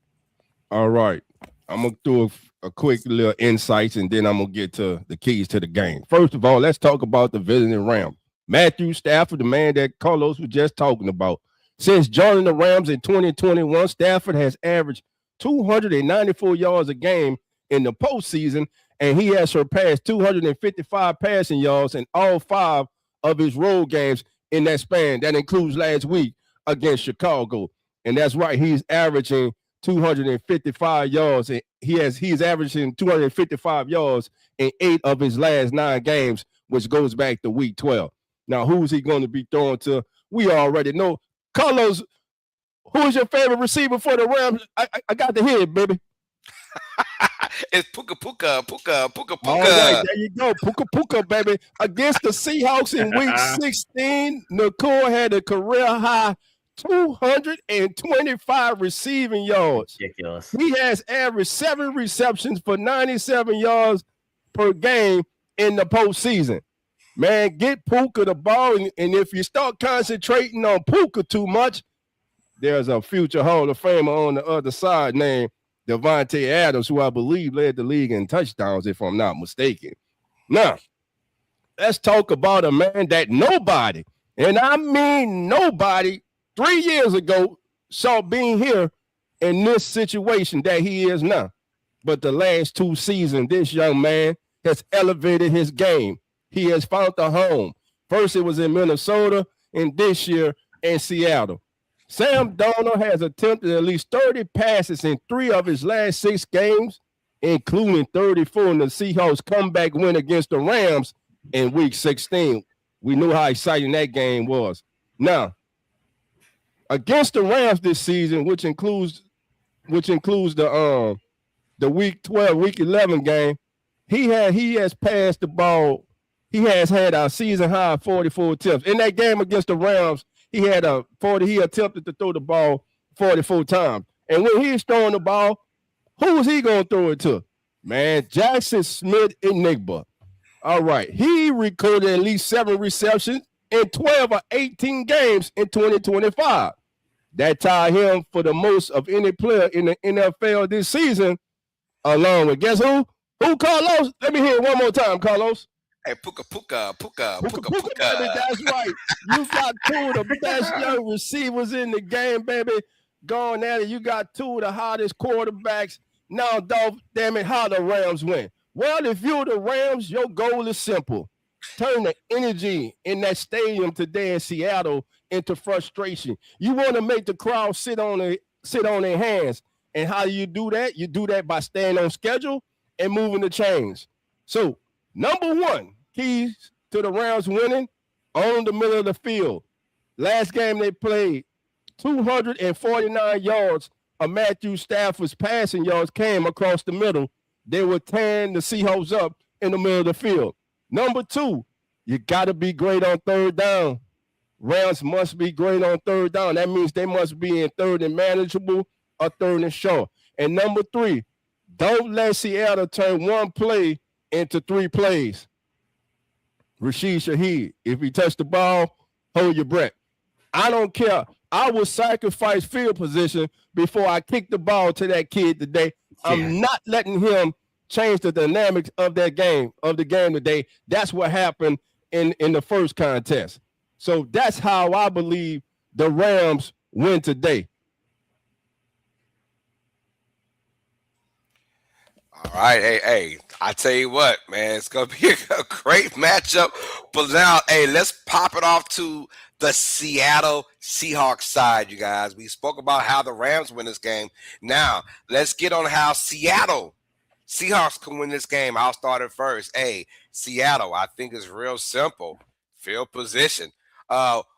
All right. I'm going to do a quick little insights, and then I'm going to get to the keys to the game. First of all, let's talk about the visiting Rams. Matthew Stafford, the man that Carlos was just talking about. Since joining the Rams in 2021, Stafford has averaged 294 yards a game in the postseason, and he has surpassed 255 passing yards in all 5 of his road games in that span. That includes last week against Chicago. And that's right, he's averaging 255 yards. And he's averaging 255 yards in 8 of his last 9 games, which goes back to week 12. Now, who's he going to be throwing to? We already know. Carlos, who's your favorite receiver for the Rams? I got to hear it, baby. It's Puka. All right, there you go. Puka, baby. Against the Seahawks in week 16, Nakor had a career high 225 receiving yards. Ridiculous. He has averaged 7 receptions for 97 yards per game in the postseason. Man, get Puka the ball, and if you start concentrating on Puka too much, there's a future Hall of Famer on the other side named Devontae Adams, who I believe led the league in touchdowns, if I'm not mistaken. Now, let's talk about a man that nobody, and I mean nobody, 3 years ago saw being here in this situation that he is now. But the last 2 seasons, this young man has elevated his game. He has found a home. First, it was in Minnesota, and this year in Seattle. Sam Darnold has attempted at least 30 passes in 3 of his last 6 games, including 34 in the Seahawks comeback win against the Rams in week 16. We knew how exciting that game was. Now, against the Rams this season, which includes the week 12, week 11 game, he has passed the ball. He has had a season high 44 attempts. In that game against the Rams, he attempted to throw the ball 44 times. And when he's throwing the ball, who is he going to throw it to? Man, Jackson Smith-Njigba. All right. He recorded at least 7 receptions in 12 or 18 games in 2025. That tied him for the most of any player in the NFL this season, along with guess who? Who, Carlos? Let me hear it one more time, Carlos. Hey, puka, puka, puka, Puka puka, Puka, baby, puka. that's right. You got 2 of the best young receivers in the game, baby. Going at it. You got 2 of the hottest quarterbacks. Now, damn it, how the Rams win? Well, if you're the Rams, your goal is simple. Turn the energy in that stadium today in Seattle into frustration. You want to make the crowd sit on their hands. And how do you do that? You do that by staying on schedule and moving the chains. So, number 1, keys to the Rams winning on the middle of the field. Last game they played, 249 yards of Matthew Stafford's passing yards came across the middle. They were tearing the Seahawks up in the middle of the field. Number 2, you got to be great on third down. Rams must be great on third down. That means they must be in third and manageable or third and short. And number 3, don't let Seattle turn one play into 3 plays. Rashid Shaheed, if he touch the ball, hold your breath. I don't care. I will sacrifice field position before I kick the ball to that kid today. Yeah. I'm not letting him change the dynamics of the game today. That's what happened in the first contest. So that's how I believe the Rams win today. All right, hey, I tell you what, man, it's gonna be a great matchup. But now, hey, let's pop it off to the Seattle Seahawks side, you guys. We spoke about how the Rams win this game. Now, let's get on how Seattle Seahawks can win this game. I'll start it first. Hey, Seattle, I think is real simple. Field position.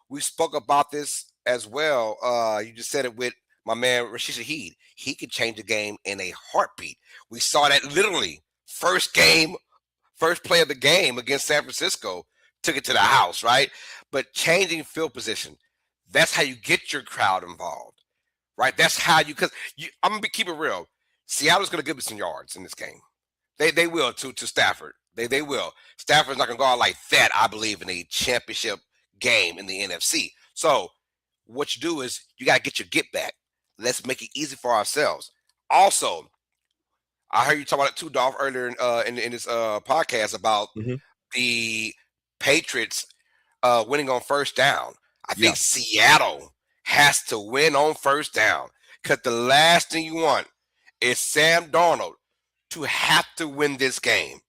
We spoke about this as well. You just said it with my man Rashid Shaheed. He could change the game in a heartbeat. We saw that literally first play of the game against San Francisco, took it to the house, right? But changing field position, that's how you get your crowd involved, right? That's how I'm going to keep it real. Seattle's going to give us some yards in this game. They will to Stafford. They will. Stafford's not going to go out like that, I believe, in a championship game in the NFC. So what you do is you got to get your get back. Let's make it easy for ourselves. Also, I heard you talk about it too, Dolph, earlier in this podcast about the Patriots winning on first down. I think Seattle has to win on first down because the last thing you want is Sam Darnold to have to win this game.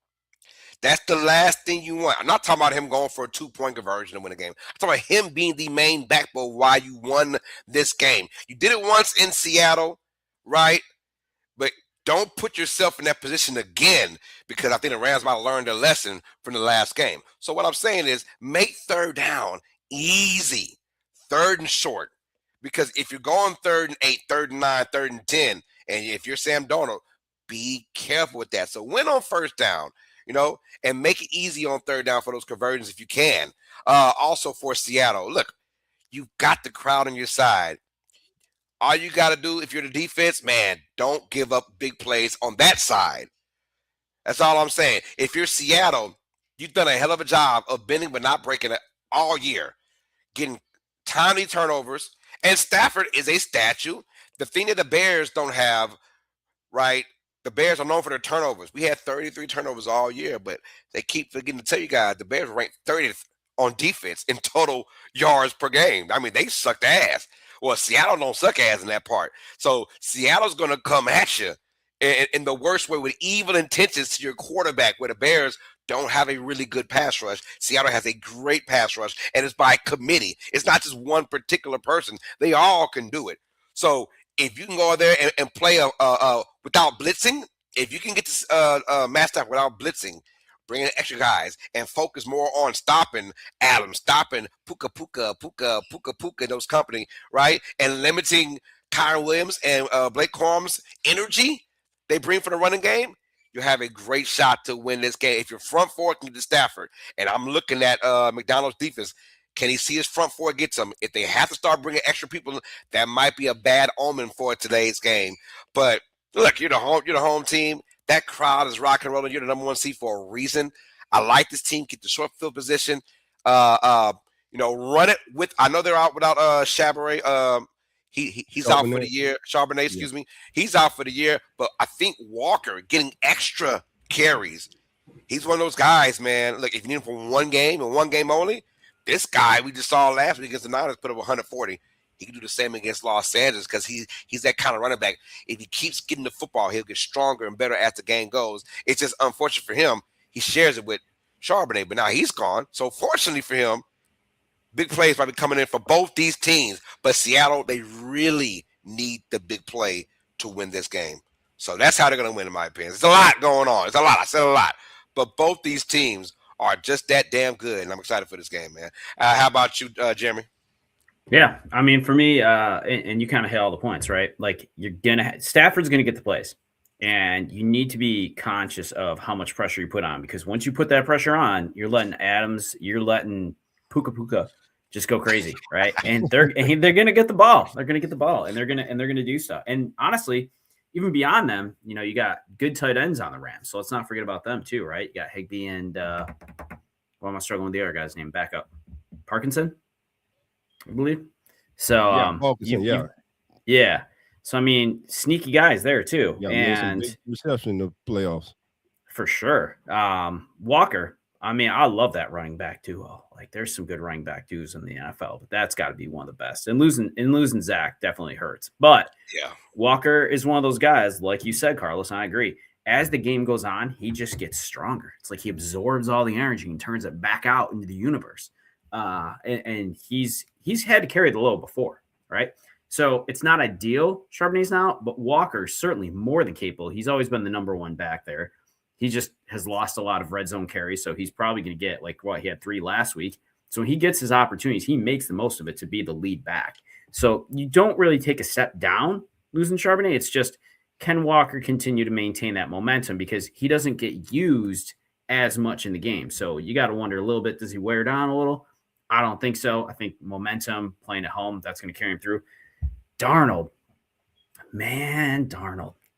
That's the last thing you want. I'm not talking about him going for a 2-point conversion to win a game. I'm talking about him being the main backbone why you won this game. You did it once in Seattle, right? But don't put yourself in that position again because I think the Rams might have learned their lesson from the last game. So what I'm saying is make third down easy, third and short. Because if you're going 3rd and 8, 3rd and 9, 3rd and 10, and if you're Sam Darnold, be careful with that. So win on first down. And make it easy on third down for those conversions if you can. Also for Seattle, look, you've got the crowd on your side. All you got to do if you're the defense, man, don't give up big plays on that side. That's all I'm saying. If you're Seattle, you've done a hell of a job of bending but not breaking it all year, getting timely turnovers. And Stafford is a statue. The thing that the Bears don't have, right? The Bears are known for their turnovers. We had 33 turnovers all year, but they keep forgetting to tell you guys the Bears ranked 30th on defense in total yards per game. I mean, they sucked ass. Well, Seattle don't suck ass in that part. So Seattle's going to come at you in the worst way with evil intentions to your quarterback, where the Bears don't have a really good pass rush. Seattle has a great pass rush, and it's by committee. It's not just one particular person. They all can do it. So if you can go there and play without blitzing, if you can get this matched up without blitzing, bring in extra guys and focus more on stopping Adams, stopping Puka, those company, right? And limiting Kyron Williams and Blake Corum's energy they bring for the running game, you have a great shot to win this game. If your front four can get to Stafford, and I'm looking at McDonald's defense, can he see his front four get some? If they have to start bringing extra people, that might be a bad omen for today's game. But look, you're the home team. That crowd is rock and rolling. You're the number 1 seed for a reason. I like this team. Get the short field position. Run it with. I know they're out without Charbonnet. He's out for the year. Charbonnet, excuse me. He's out for the year. But I think Walker getting extra carries. He's one of those guys, man. Look, if you need him for one game and one game only, this guy we just saw last week against the Niners put up 140. He can do the same against Los Angeles because he's that kind of running back. If he keeps getting the football, he'll get stronger and better as the game goes. It's just unfortunate for him. He shares it with Charbonnet, but now he's gone. So fortunately for him, big plays might be coming in for both these teams. But Seattle, they really need the big play to win this game. So that's how they're going to win, in my opinion. There's a lot going on. It's a lot. I said a lot. But both these teams are just that damn good, and I'm excited for this game, man. How about you, Jeremy? Yeah, I mean, for me, and you kind of hit all the points, right? Like, Stafford's going to get the plays, and you need to be conscious of how much pressure you put on, because once you put that pressure on, you're letting Adams, you're letting Puka just go crazy, right? And they're going to get the ball. They're going to get the ball, and they're going to do stuff. And honestly, even beyond them, you got good tight ends on the Rams, so let's not forget about them too, right? You got Higbee and why am I struggling with the other guy's name? Back up, Parkinson, I believe. So yeah. So I mean, sneaky guys there too, and big reception in the playoffs for sure. Walker. I mean, I love that running back duo. Like, there's some good running back duos in the NFL, but that's got to be one of the best. And losing Zach definitely hurts. But yeah, Walker is one of those guys, like you said, Carlos, and I agree. As the game goes on, he just gets stronger. It's like he absorbs all the energy and turns it back out into the universe. And he's had to carry the load before, right? So it's not ideal, Charbonnet's now, but Walker's certainly more than capable. He's always been the number one back there. He just has lost a lot of red zone carries, so he's probably going to get, he had 3 last week. So when he gets his opportunities, he makes the most of it to be the lead back. So you don't really take a step down losing Charbonnet. It's just, can Walker continue to maintain that momentum, because he doesn't get used as much in the game. So you got to wonder a little bit, does he wear down a little? I don't think so. I think momentum, playing at home, that's going to carry him through. Darnold.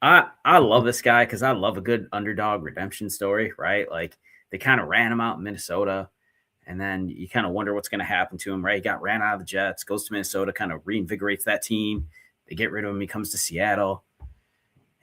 I love this guy because I love a good underdog redemption story, right? Like, they kind of ran him out in Minnesota, and then you kind of wonder what's going to happen to him, right? He got ran out of the Jets, goes to Minnesota, kind of reinvigorates that team. They get rid of him. He comes to Seattle.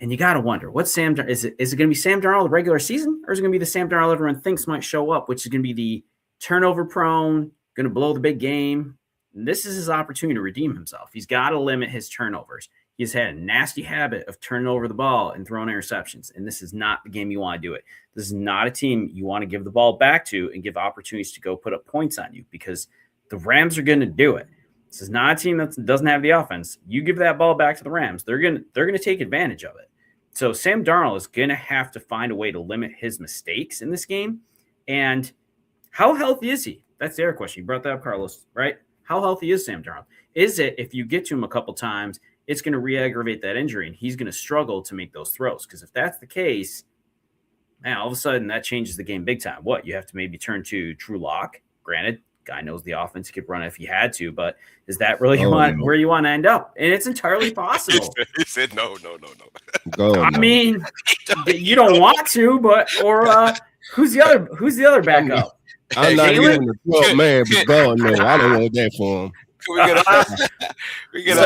And you got to wonder, what's Sam? Is it going to be Sam Darnold the regular season, or is it going to be the Sam Darnold everyone thinks might show up, which is going to be the turnover prone, going to blow the big game? And this is his opportunity to redeem himself. He's got to limit his turnovers. He's had a nasty habit of turning over the ball and throwing interceptions, and this is not the game you want to do it. This is not a team you want to give the ball back to and give opportunities to go put up points on you, because the Rams are going to do it. This is not a team that doesn't have the offense. You give that ball back to the Rams, they're going to take advantage of it. So Sam Darnold is going to have to find a way to limit his mistakes in this game. And how healthy is he? That's the other question. You brought that up, Carlos, right? How healthy is Sam Darnold? Is it, if you get to him a couple times, it's going to re-aggravate that injury, and he's going to struggle to make those throws? Because if that's the case, man, all of a sudden that changes the game big time. What? You have to maybe turn to Drew Lock. Granted, guy knows the offense, he could run it if he had to, but is that really where you want to end up? And it's entirely possible. He said no. I mean, you don't want to, but who's the other backup? I'm not even the 12 man, but God, no, I don't want that for him. We get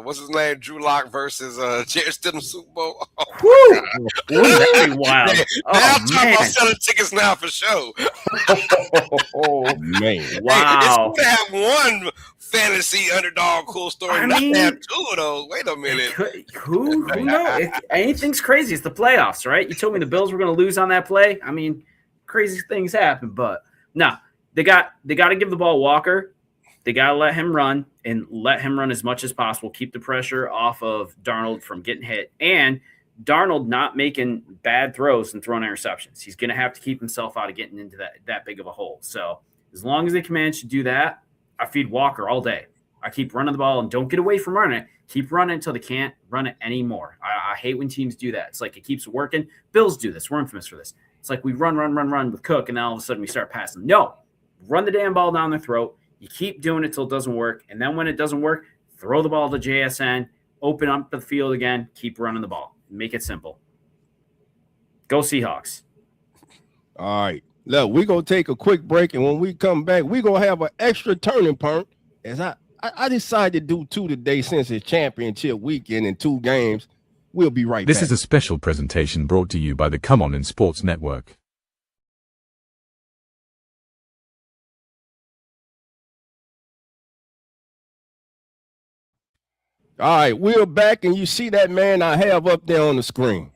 what's his name? Drew Lock versus Jared Stidham Super Bowl. Woo! That'd be wild. Now I'm talking about selling tickets now for sure. Oh man! Wow! Hey, it's gonna have one fantasy underdog cool story. Not have 2 of those. Wait a minute. Who knows? Anything's crazy. It's the playoffs, right? You told me the Bills were going to lose on that play. I mean, crazy things happen, but no, they got to give the ball to Walker. They got to let him run as much as possible. Keep the pressure off of Darnold from getting hit, and Darnold not making bad throws and throwing interceptions. He's going to have to keep himself out of getting into that big of a hole. So as long as they can manage to do that, I feed Walker all day. I keep running the ball and don't get away from running it. Keep running until they can't run it anymore. I hate when teams do that. It's like it keeps working. Bills do this. We're infamous for this. It's like we run with Cook, and then all of a sudden we start passing. No, run the damn ball down their throat. You keep doing it till it doesn't work, and then when it doesn't work, throw the ball to JSN, open up the field again, keep running the ball. Make it simple. Go Seahawks. All right. Look, we're going to take a quick break, and when we come back, we're going to have an extra turning point. As I decided to do 2 today since it's championship weekend in 2 games. We'll be right This back. is a special presentation brought to you by the Come On in Sports Network. All right, we're back, and you see that man I have up there on the screen.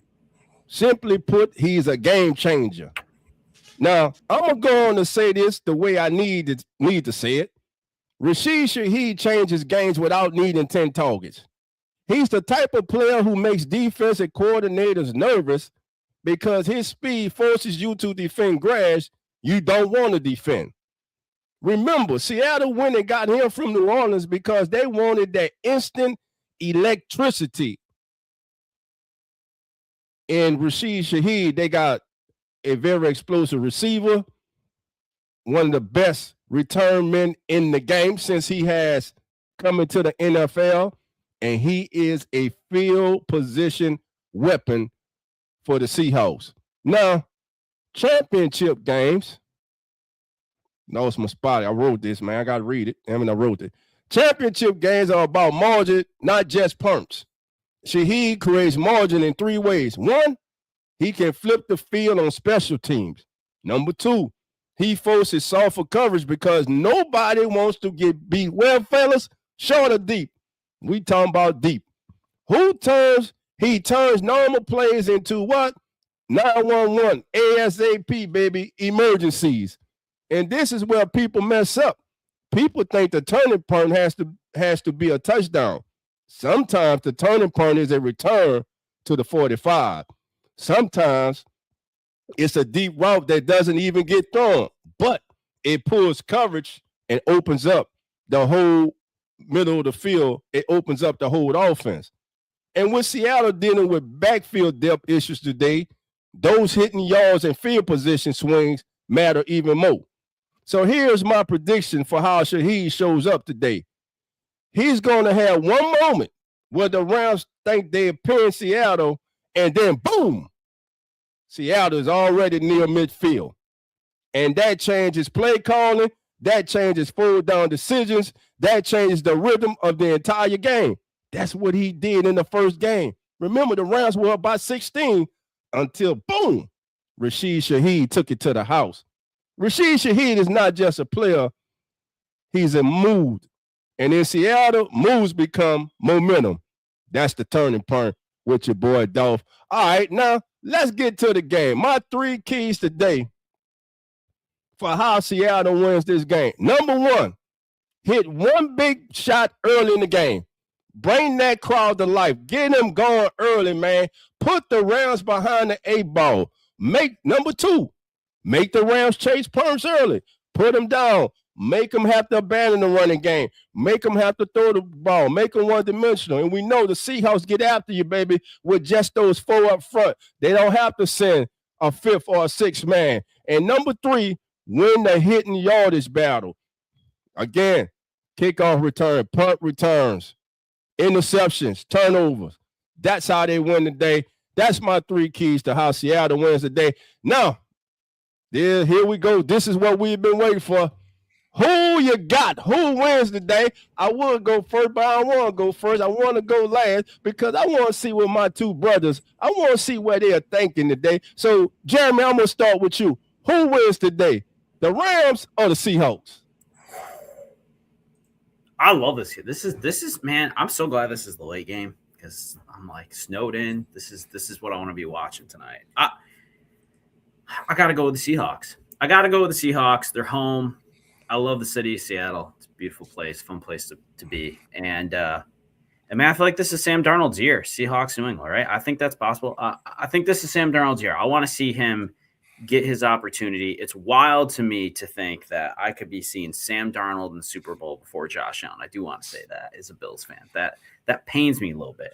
Simply put, he's a game changer. Now, I'm going to go on to say this the way I need to say it. Rashid Shaheed changes games without needing 10 targets. He's the type of player who makes defensive coordinators nervous because his speed forces you to defend grass you don't want to defend. Remember, Seattle went and got him from New Orleans because they wanted that instant electricity. In Rashid Shaheed, they got a very explosive receiver, one of the best return men in the game since he has come into the NFL, and he is a field position weapon for the Seahawks. Now, championship games. No, it's my spot. I wrote this, man. I got to read it. I wrote it. Championship games are about margin, not just punts. Shaheed creates margin in 3 ways. 1, he can flip the field on special teams. Number 2, he forces softer coverage because nobody wants to get beat. Well, fellas, short or deep? We talking about deep. He turns normal plays into what? 911, ASAP, baby, emergencies. And this is where people mess up. People think the turning point has to be a touchdown. Sometimes the turning point is a return to the 45. Sometimes it's a deep route that doesn't even get thrown, but it pulls coverage and opens up the whole middle of the field. It opens up the whole offense. And with Seattle dealing with backfield depth issues today, those hitting yards and field position swings matter even more. So here's my prediction for how Shaheed shows up today. He's going to have one moment where the Rams think they appear in Seattle, and then boom, Seattle is already near midfield. And that changes play calling, that changes forward down decisions, that changes the rhythm of the entire game. That's what he did in the first game. Remember, the Rams were up by 16 until boom, Rashid Shaheed took it to the house. Rashid Shaheed is not just a player, he's a mood. And in Seattle, moves become momentum. That's the turning point with your boy Dolph. All right, now let's get to the game. My 3 keys today for how Seattle wins this game. Number 1, hit one big shot early in the game. Bring that crowd to life. Get them going early, man. Put the Rams behind the 8 ball. Number 2, make the Rams chase punts early. Put them down. Make them have to abandon the running game. Make them have to throw the ball. Make them one-dimensional. And we know the Seahawks get after you, baby, with just those 4 up front. They don't have to send a 5th or a 6th man. And number 3, win the hitting yardage battle. Again, kickoff return, punt returns, interceptions, turnovers. That's how they win today. That's my 3 keys to how Seattle wins today. Now, here we go. This is what we've been waiting for. Who you got? Who wins today? I would go first, but I don't want to go first. I want to go last because I want to see what my 2 brothers, I want to see what they're thinking today. So, Jeremy, I'm going to start with you. Who wins today? The Rams or the Seahawks? I love this here. This is man, I'm so glad this is the late game because I'm like snowed in. This is what I want to be watching tonight. I got to go with the Seahawks. They're home. I love the city of Seattle. It's a beautiful place, fun place to be. And man, I feel like this is Sam Darnold's year. Seahawks, New England, right? I think that's possible. I think this is Sam Darnold's year. I want to see him get his opportunity. It's wild to me to think that I could be seeing Sam Darnold in the Super Bowl before Josh Allen. I do want to say that as a Bills fan. That pains me a little bit.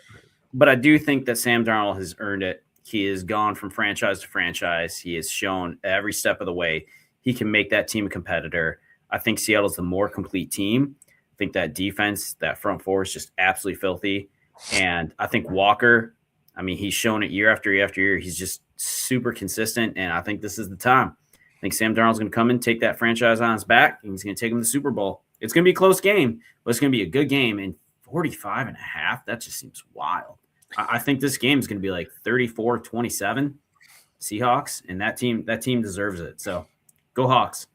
But I do think that Sam Darnold has earned it. He has gone from franchise to franchise. He has shown every step of the way he can make that team a competitor. I think Seattle's the more complete team. I think that defense, that front four is just absolutely filthy. And I think Walker, I mean, he's shown it year after year after year. He's just super consistent, and I think this is the time. think Sam Darnold's going to come in, take that franchise on his back, and he's going to take him to the Super Bowl. It's going to be a close game, but it's going to be a good game. And 45.5, that just seems wild. I think this game is going to be like 34-27 Seahawks, and that team deserves it. So go Hawks.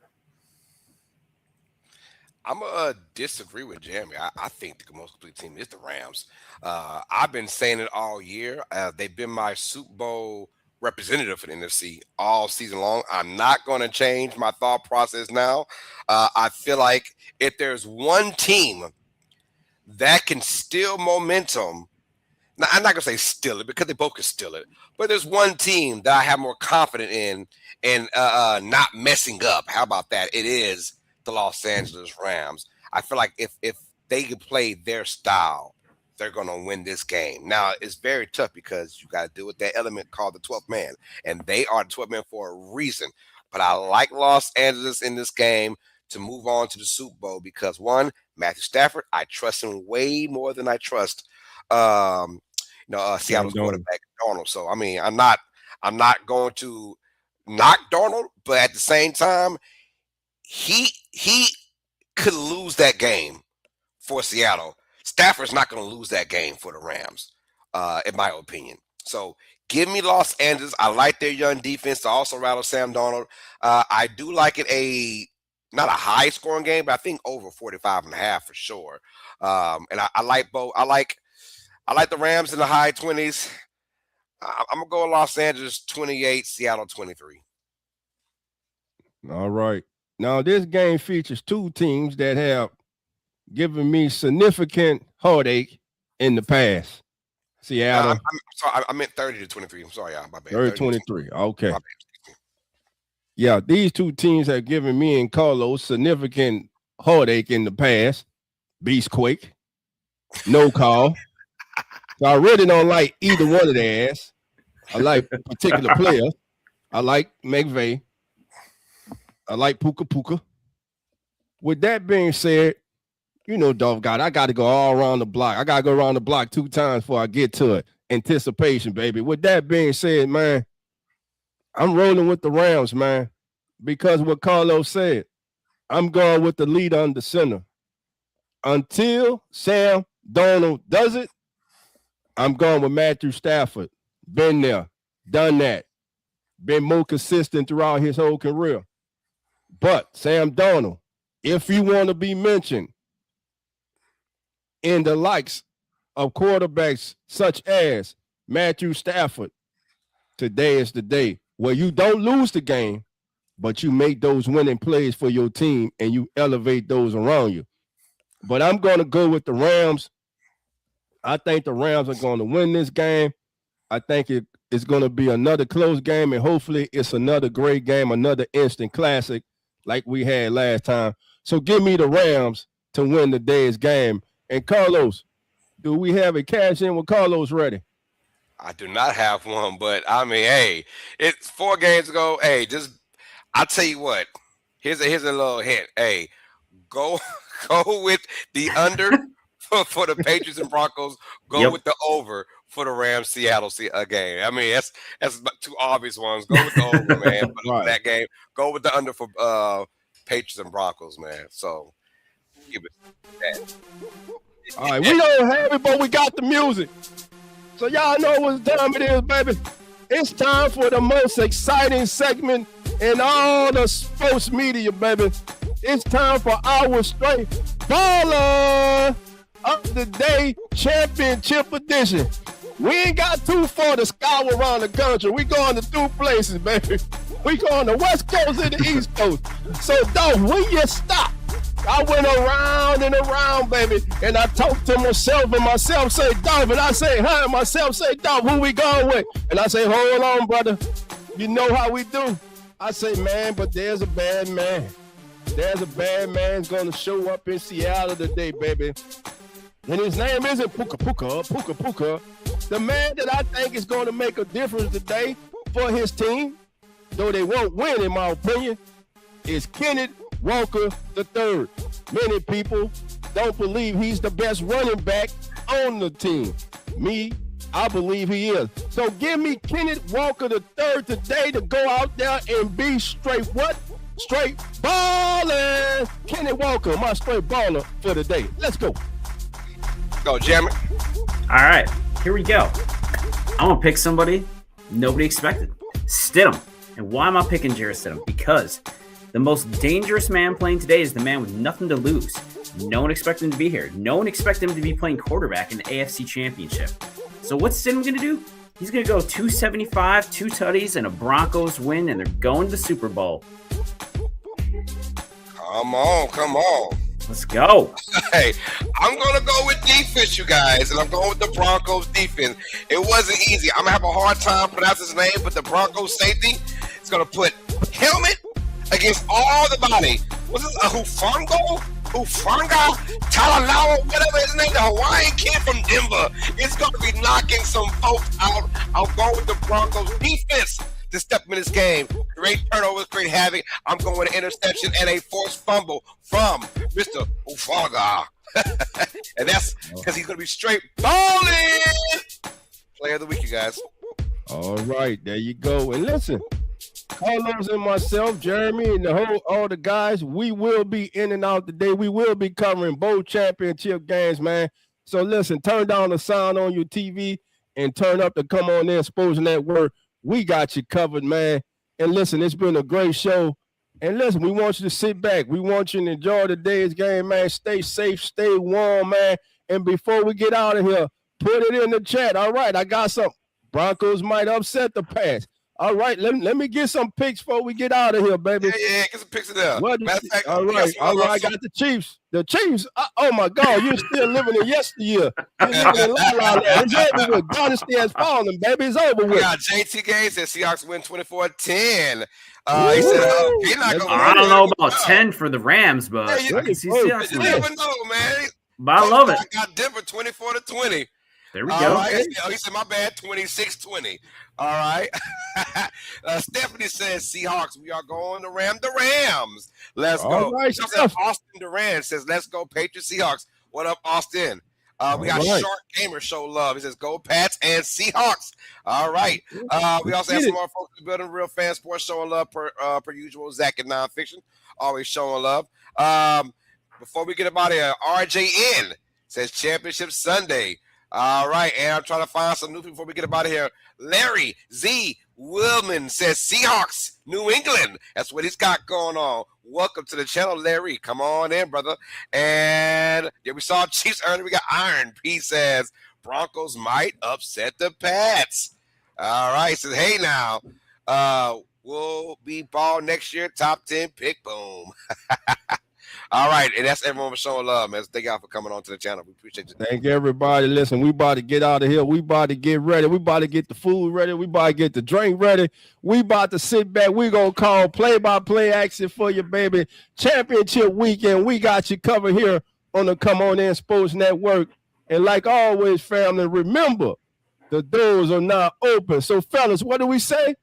I'm going to disagree with Jeremy. I think the most complete team is the Rams. I've been saying it all year. They've been my Super Bowl representative for the NFC all season long. I'm not going to change my thought process now. I feel like if there's one team that can steal momentum, now, I'm not going to say steal it because they both can steal it, but there's one team that I have more confidence in and not messing up. How about that? It is the Los Angeles Rams. I feel like if they can play their style, they're going to win this game. Now, it's very tough because you got to deal with that element called the 12th man, and they are the 12th man for a reason. But I like Los Angeles in this game to move on to the Super Bowl because, one, Matthew Stafford, I trust him way more than I trust Seattle's quarterback Darnold. So, I mean, I'm not going to knock Darnold, but at the same time, he could lose that game for Seattle. Stafford's not going to lose that game for the Rams, in my opinion. So give me Los Angeles. I like their young defense to also rattle Sam Darnold. I do like it not a high scoring game, but I think over 45.5 for sure. And I like both. I like the Rams in the high 20s. I'm going to go Los Angeles 28, Seattle 23. All right. Now, this game features two teams that have given me significant heartache in the past. Seattle. I'm sorry, I meant 30-23. I'm sorry, my bad. 30-23. Okay. My bad. Yeah, these two teams have given me and Carlos significant heartache in the past. Beastquake. No call. So I really don't like either one of their ass. I like particular players. I like McVay. I like Puka. With that being said, Dove God, I got to go all around the block. I got to go around the block 2 times before I get to it. Anticipation, baby. With that being said, man, I'm rolling with the Rams, man, because what Carlos said, I'm going with the leader under center. Until Sam Darnold does it, I'm going with Matthew Stafford. Been there, done that. Been more consistent throughout his whole career. But Sam Darnold, if you want to be mentioned in the likes of quarterbacks such as Matthew Stafford, today is the day where you don't lose the game, but you make those winning plays for your team and you elevate those around you. But I'm going to go with the Rams. I think the Rams are going to win this game. I think it's going to be another close game, and hopefully it's another great game, another instant classic like we had last time. So give me the Rams to win the day's game. And Carlos, do we have a cash in with Carlos ready? I do not have one, but I mean, hey, it's 4 games ago. Hey, I'll tell you what. Here's a little hint. Hey, go with the under for the Patriots and Broncos. Go with the over for the Rams Seattle game. I mean, that's 2 obvious ones. Go with the over, man. For that game. Go with the under for Patriots and Broncos, man. So give it that. All right, we don't have it, but we got the music. So y'all know what time it is, baby. It's time for the most exciting segment in all the sports media, baby. It's time for our straight baller of the day championship edition. We ain't got too far to scour around the country. We going to 2 places, baby. We going to West Coast and the East Coast. So, dog, when you stop, I went around and around, baby, and I talked to myself, and myself say, dog, and I say, hi, and myself say, dog, who we going with? And I say, hold on, brother. You know how we do. I say, man, but there's a bad man. There's a bad man's going to show up in Seattle today, baby. And his name isn't Puka. The man that I think is going to make a difference today for his team, though they won't win, in my opinion, is Kenneth Walker III. Many people don't believe he's the best running back on the team. Me, I believe he is. So give me Kenneth Walker III today to go out there and be straight what? straight ballin'. Kenny Walker, my straight baller for the day. Let's go. Go, Jeremy. All right, here we go. I'm going to pick somebody nobody expected. Stidham. And why am I picking Jarrett Stidham? Because the most dangerous man playing today is the man with nothing to lose. No one expected him to be here. No one expected him to be playing quarterback in the AFC Championship. So what's Stidham going to do? He's going to go 275, 2 tutties, and a Broncos win, and they're going to the Super Bowl. Come on. Let's go. Hey, I'm going to go with defense, you guys, and I'm going with the Broncos defense. It wasn't easy. I'm going to have a hard time pronouncing his name, but the Broncos safety is going to put helmet against all the body. Was this a Hufanga, Talalawa, whatever his name, the Hawaiian kid from Denver? It's going to be knocking some folks out. I'll go with the Broncos defense to step in this game. Great turnovers, great havoc. I'm going with an interception and a forced fumble from Mr. Hufanga. And that's because he's going to be straight balling. Player of the week, you guys. All right, there you go. And listen, Carlos and myself, Jeremy, and all the guys, we will be in and out today. We will be covering both championship games, man. So listen, turn down the sound on your TV and turn up the Come On In Sports Network. We got you covered, man. And listen, it's been a great show. And listen, we want you to sit back. We want you to enjoy today's game, man. Stay safe, stay warm, man. And before we get out of here, put it in the chat. All right, I got some. Broncos might upset the Pats. All right, let me get some picks before we get out of here, baby. Yeah, get some picks of them. All right, I got the Chiefs. The Chiefs, oh my God, you're still living in yesteryear. You're living in La La Land. It's over with. Dynasty has fallen, baby. It's over with. We got JT Gaines said Seahawks win 24-10. He said, I don't know about 10 for the Rams, but you never know, man. But I love it. I got Denver 24-20. There we go. Right. He said, my bad, 26-20. All right. Stephanie says, Seahawks, we are going to ram the Rams. Let's go. Right, Austin Durant says, let's go Patriots Seahawks. What up, Austin? We got Shark Gamer show love. He says, go Pats and Seahawks. All right. We also have some more folks building Real Fan Sports showing love per usual. Zach and Nonfiction always showing love. Before we get about here, RJN says Championship Sunday. All right, and I'm trying to find some new people before we get up out of here. Larry Z. Willman says Seahawks, New England. That's what he's got going on. Welcome to the channel, Larry. Come on in, brother. And yeah, we saw Chiefs earlier. We got Iron P says Broncos might upset the Pats. All right, says hey now, we'll be ball next year. Top 10 pick. Boom. All right, and that's everyone for showing love, man. Thank y'all for coming on to the channel. We appreciate you. Thank everybody. Listen, we about to get out of here. We about to get ready. We about to get the food ready. We about to get the drink ready. We about to sit back. We gonna call play-by-play action for you, baby. Championship weekend. We got you covered here on the Come On In Sports Network. And like always, family, remember the doors are now open. So, fellas, what do we say?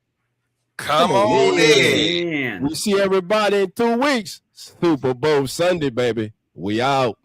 Come on in. Man. We see everybody in 2 weeks. Super Bowl Sunday, baby. We out.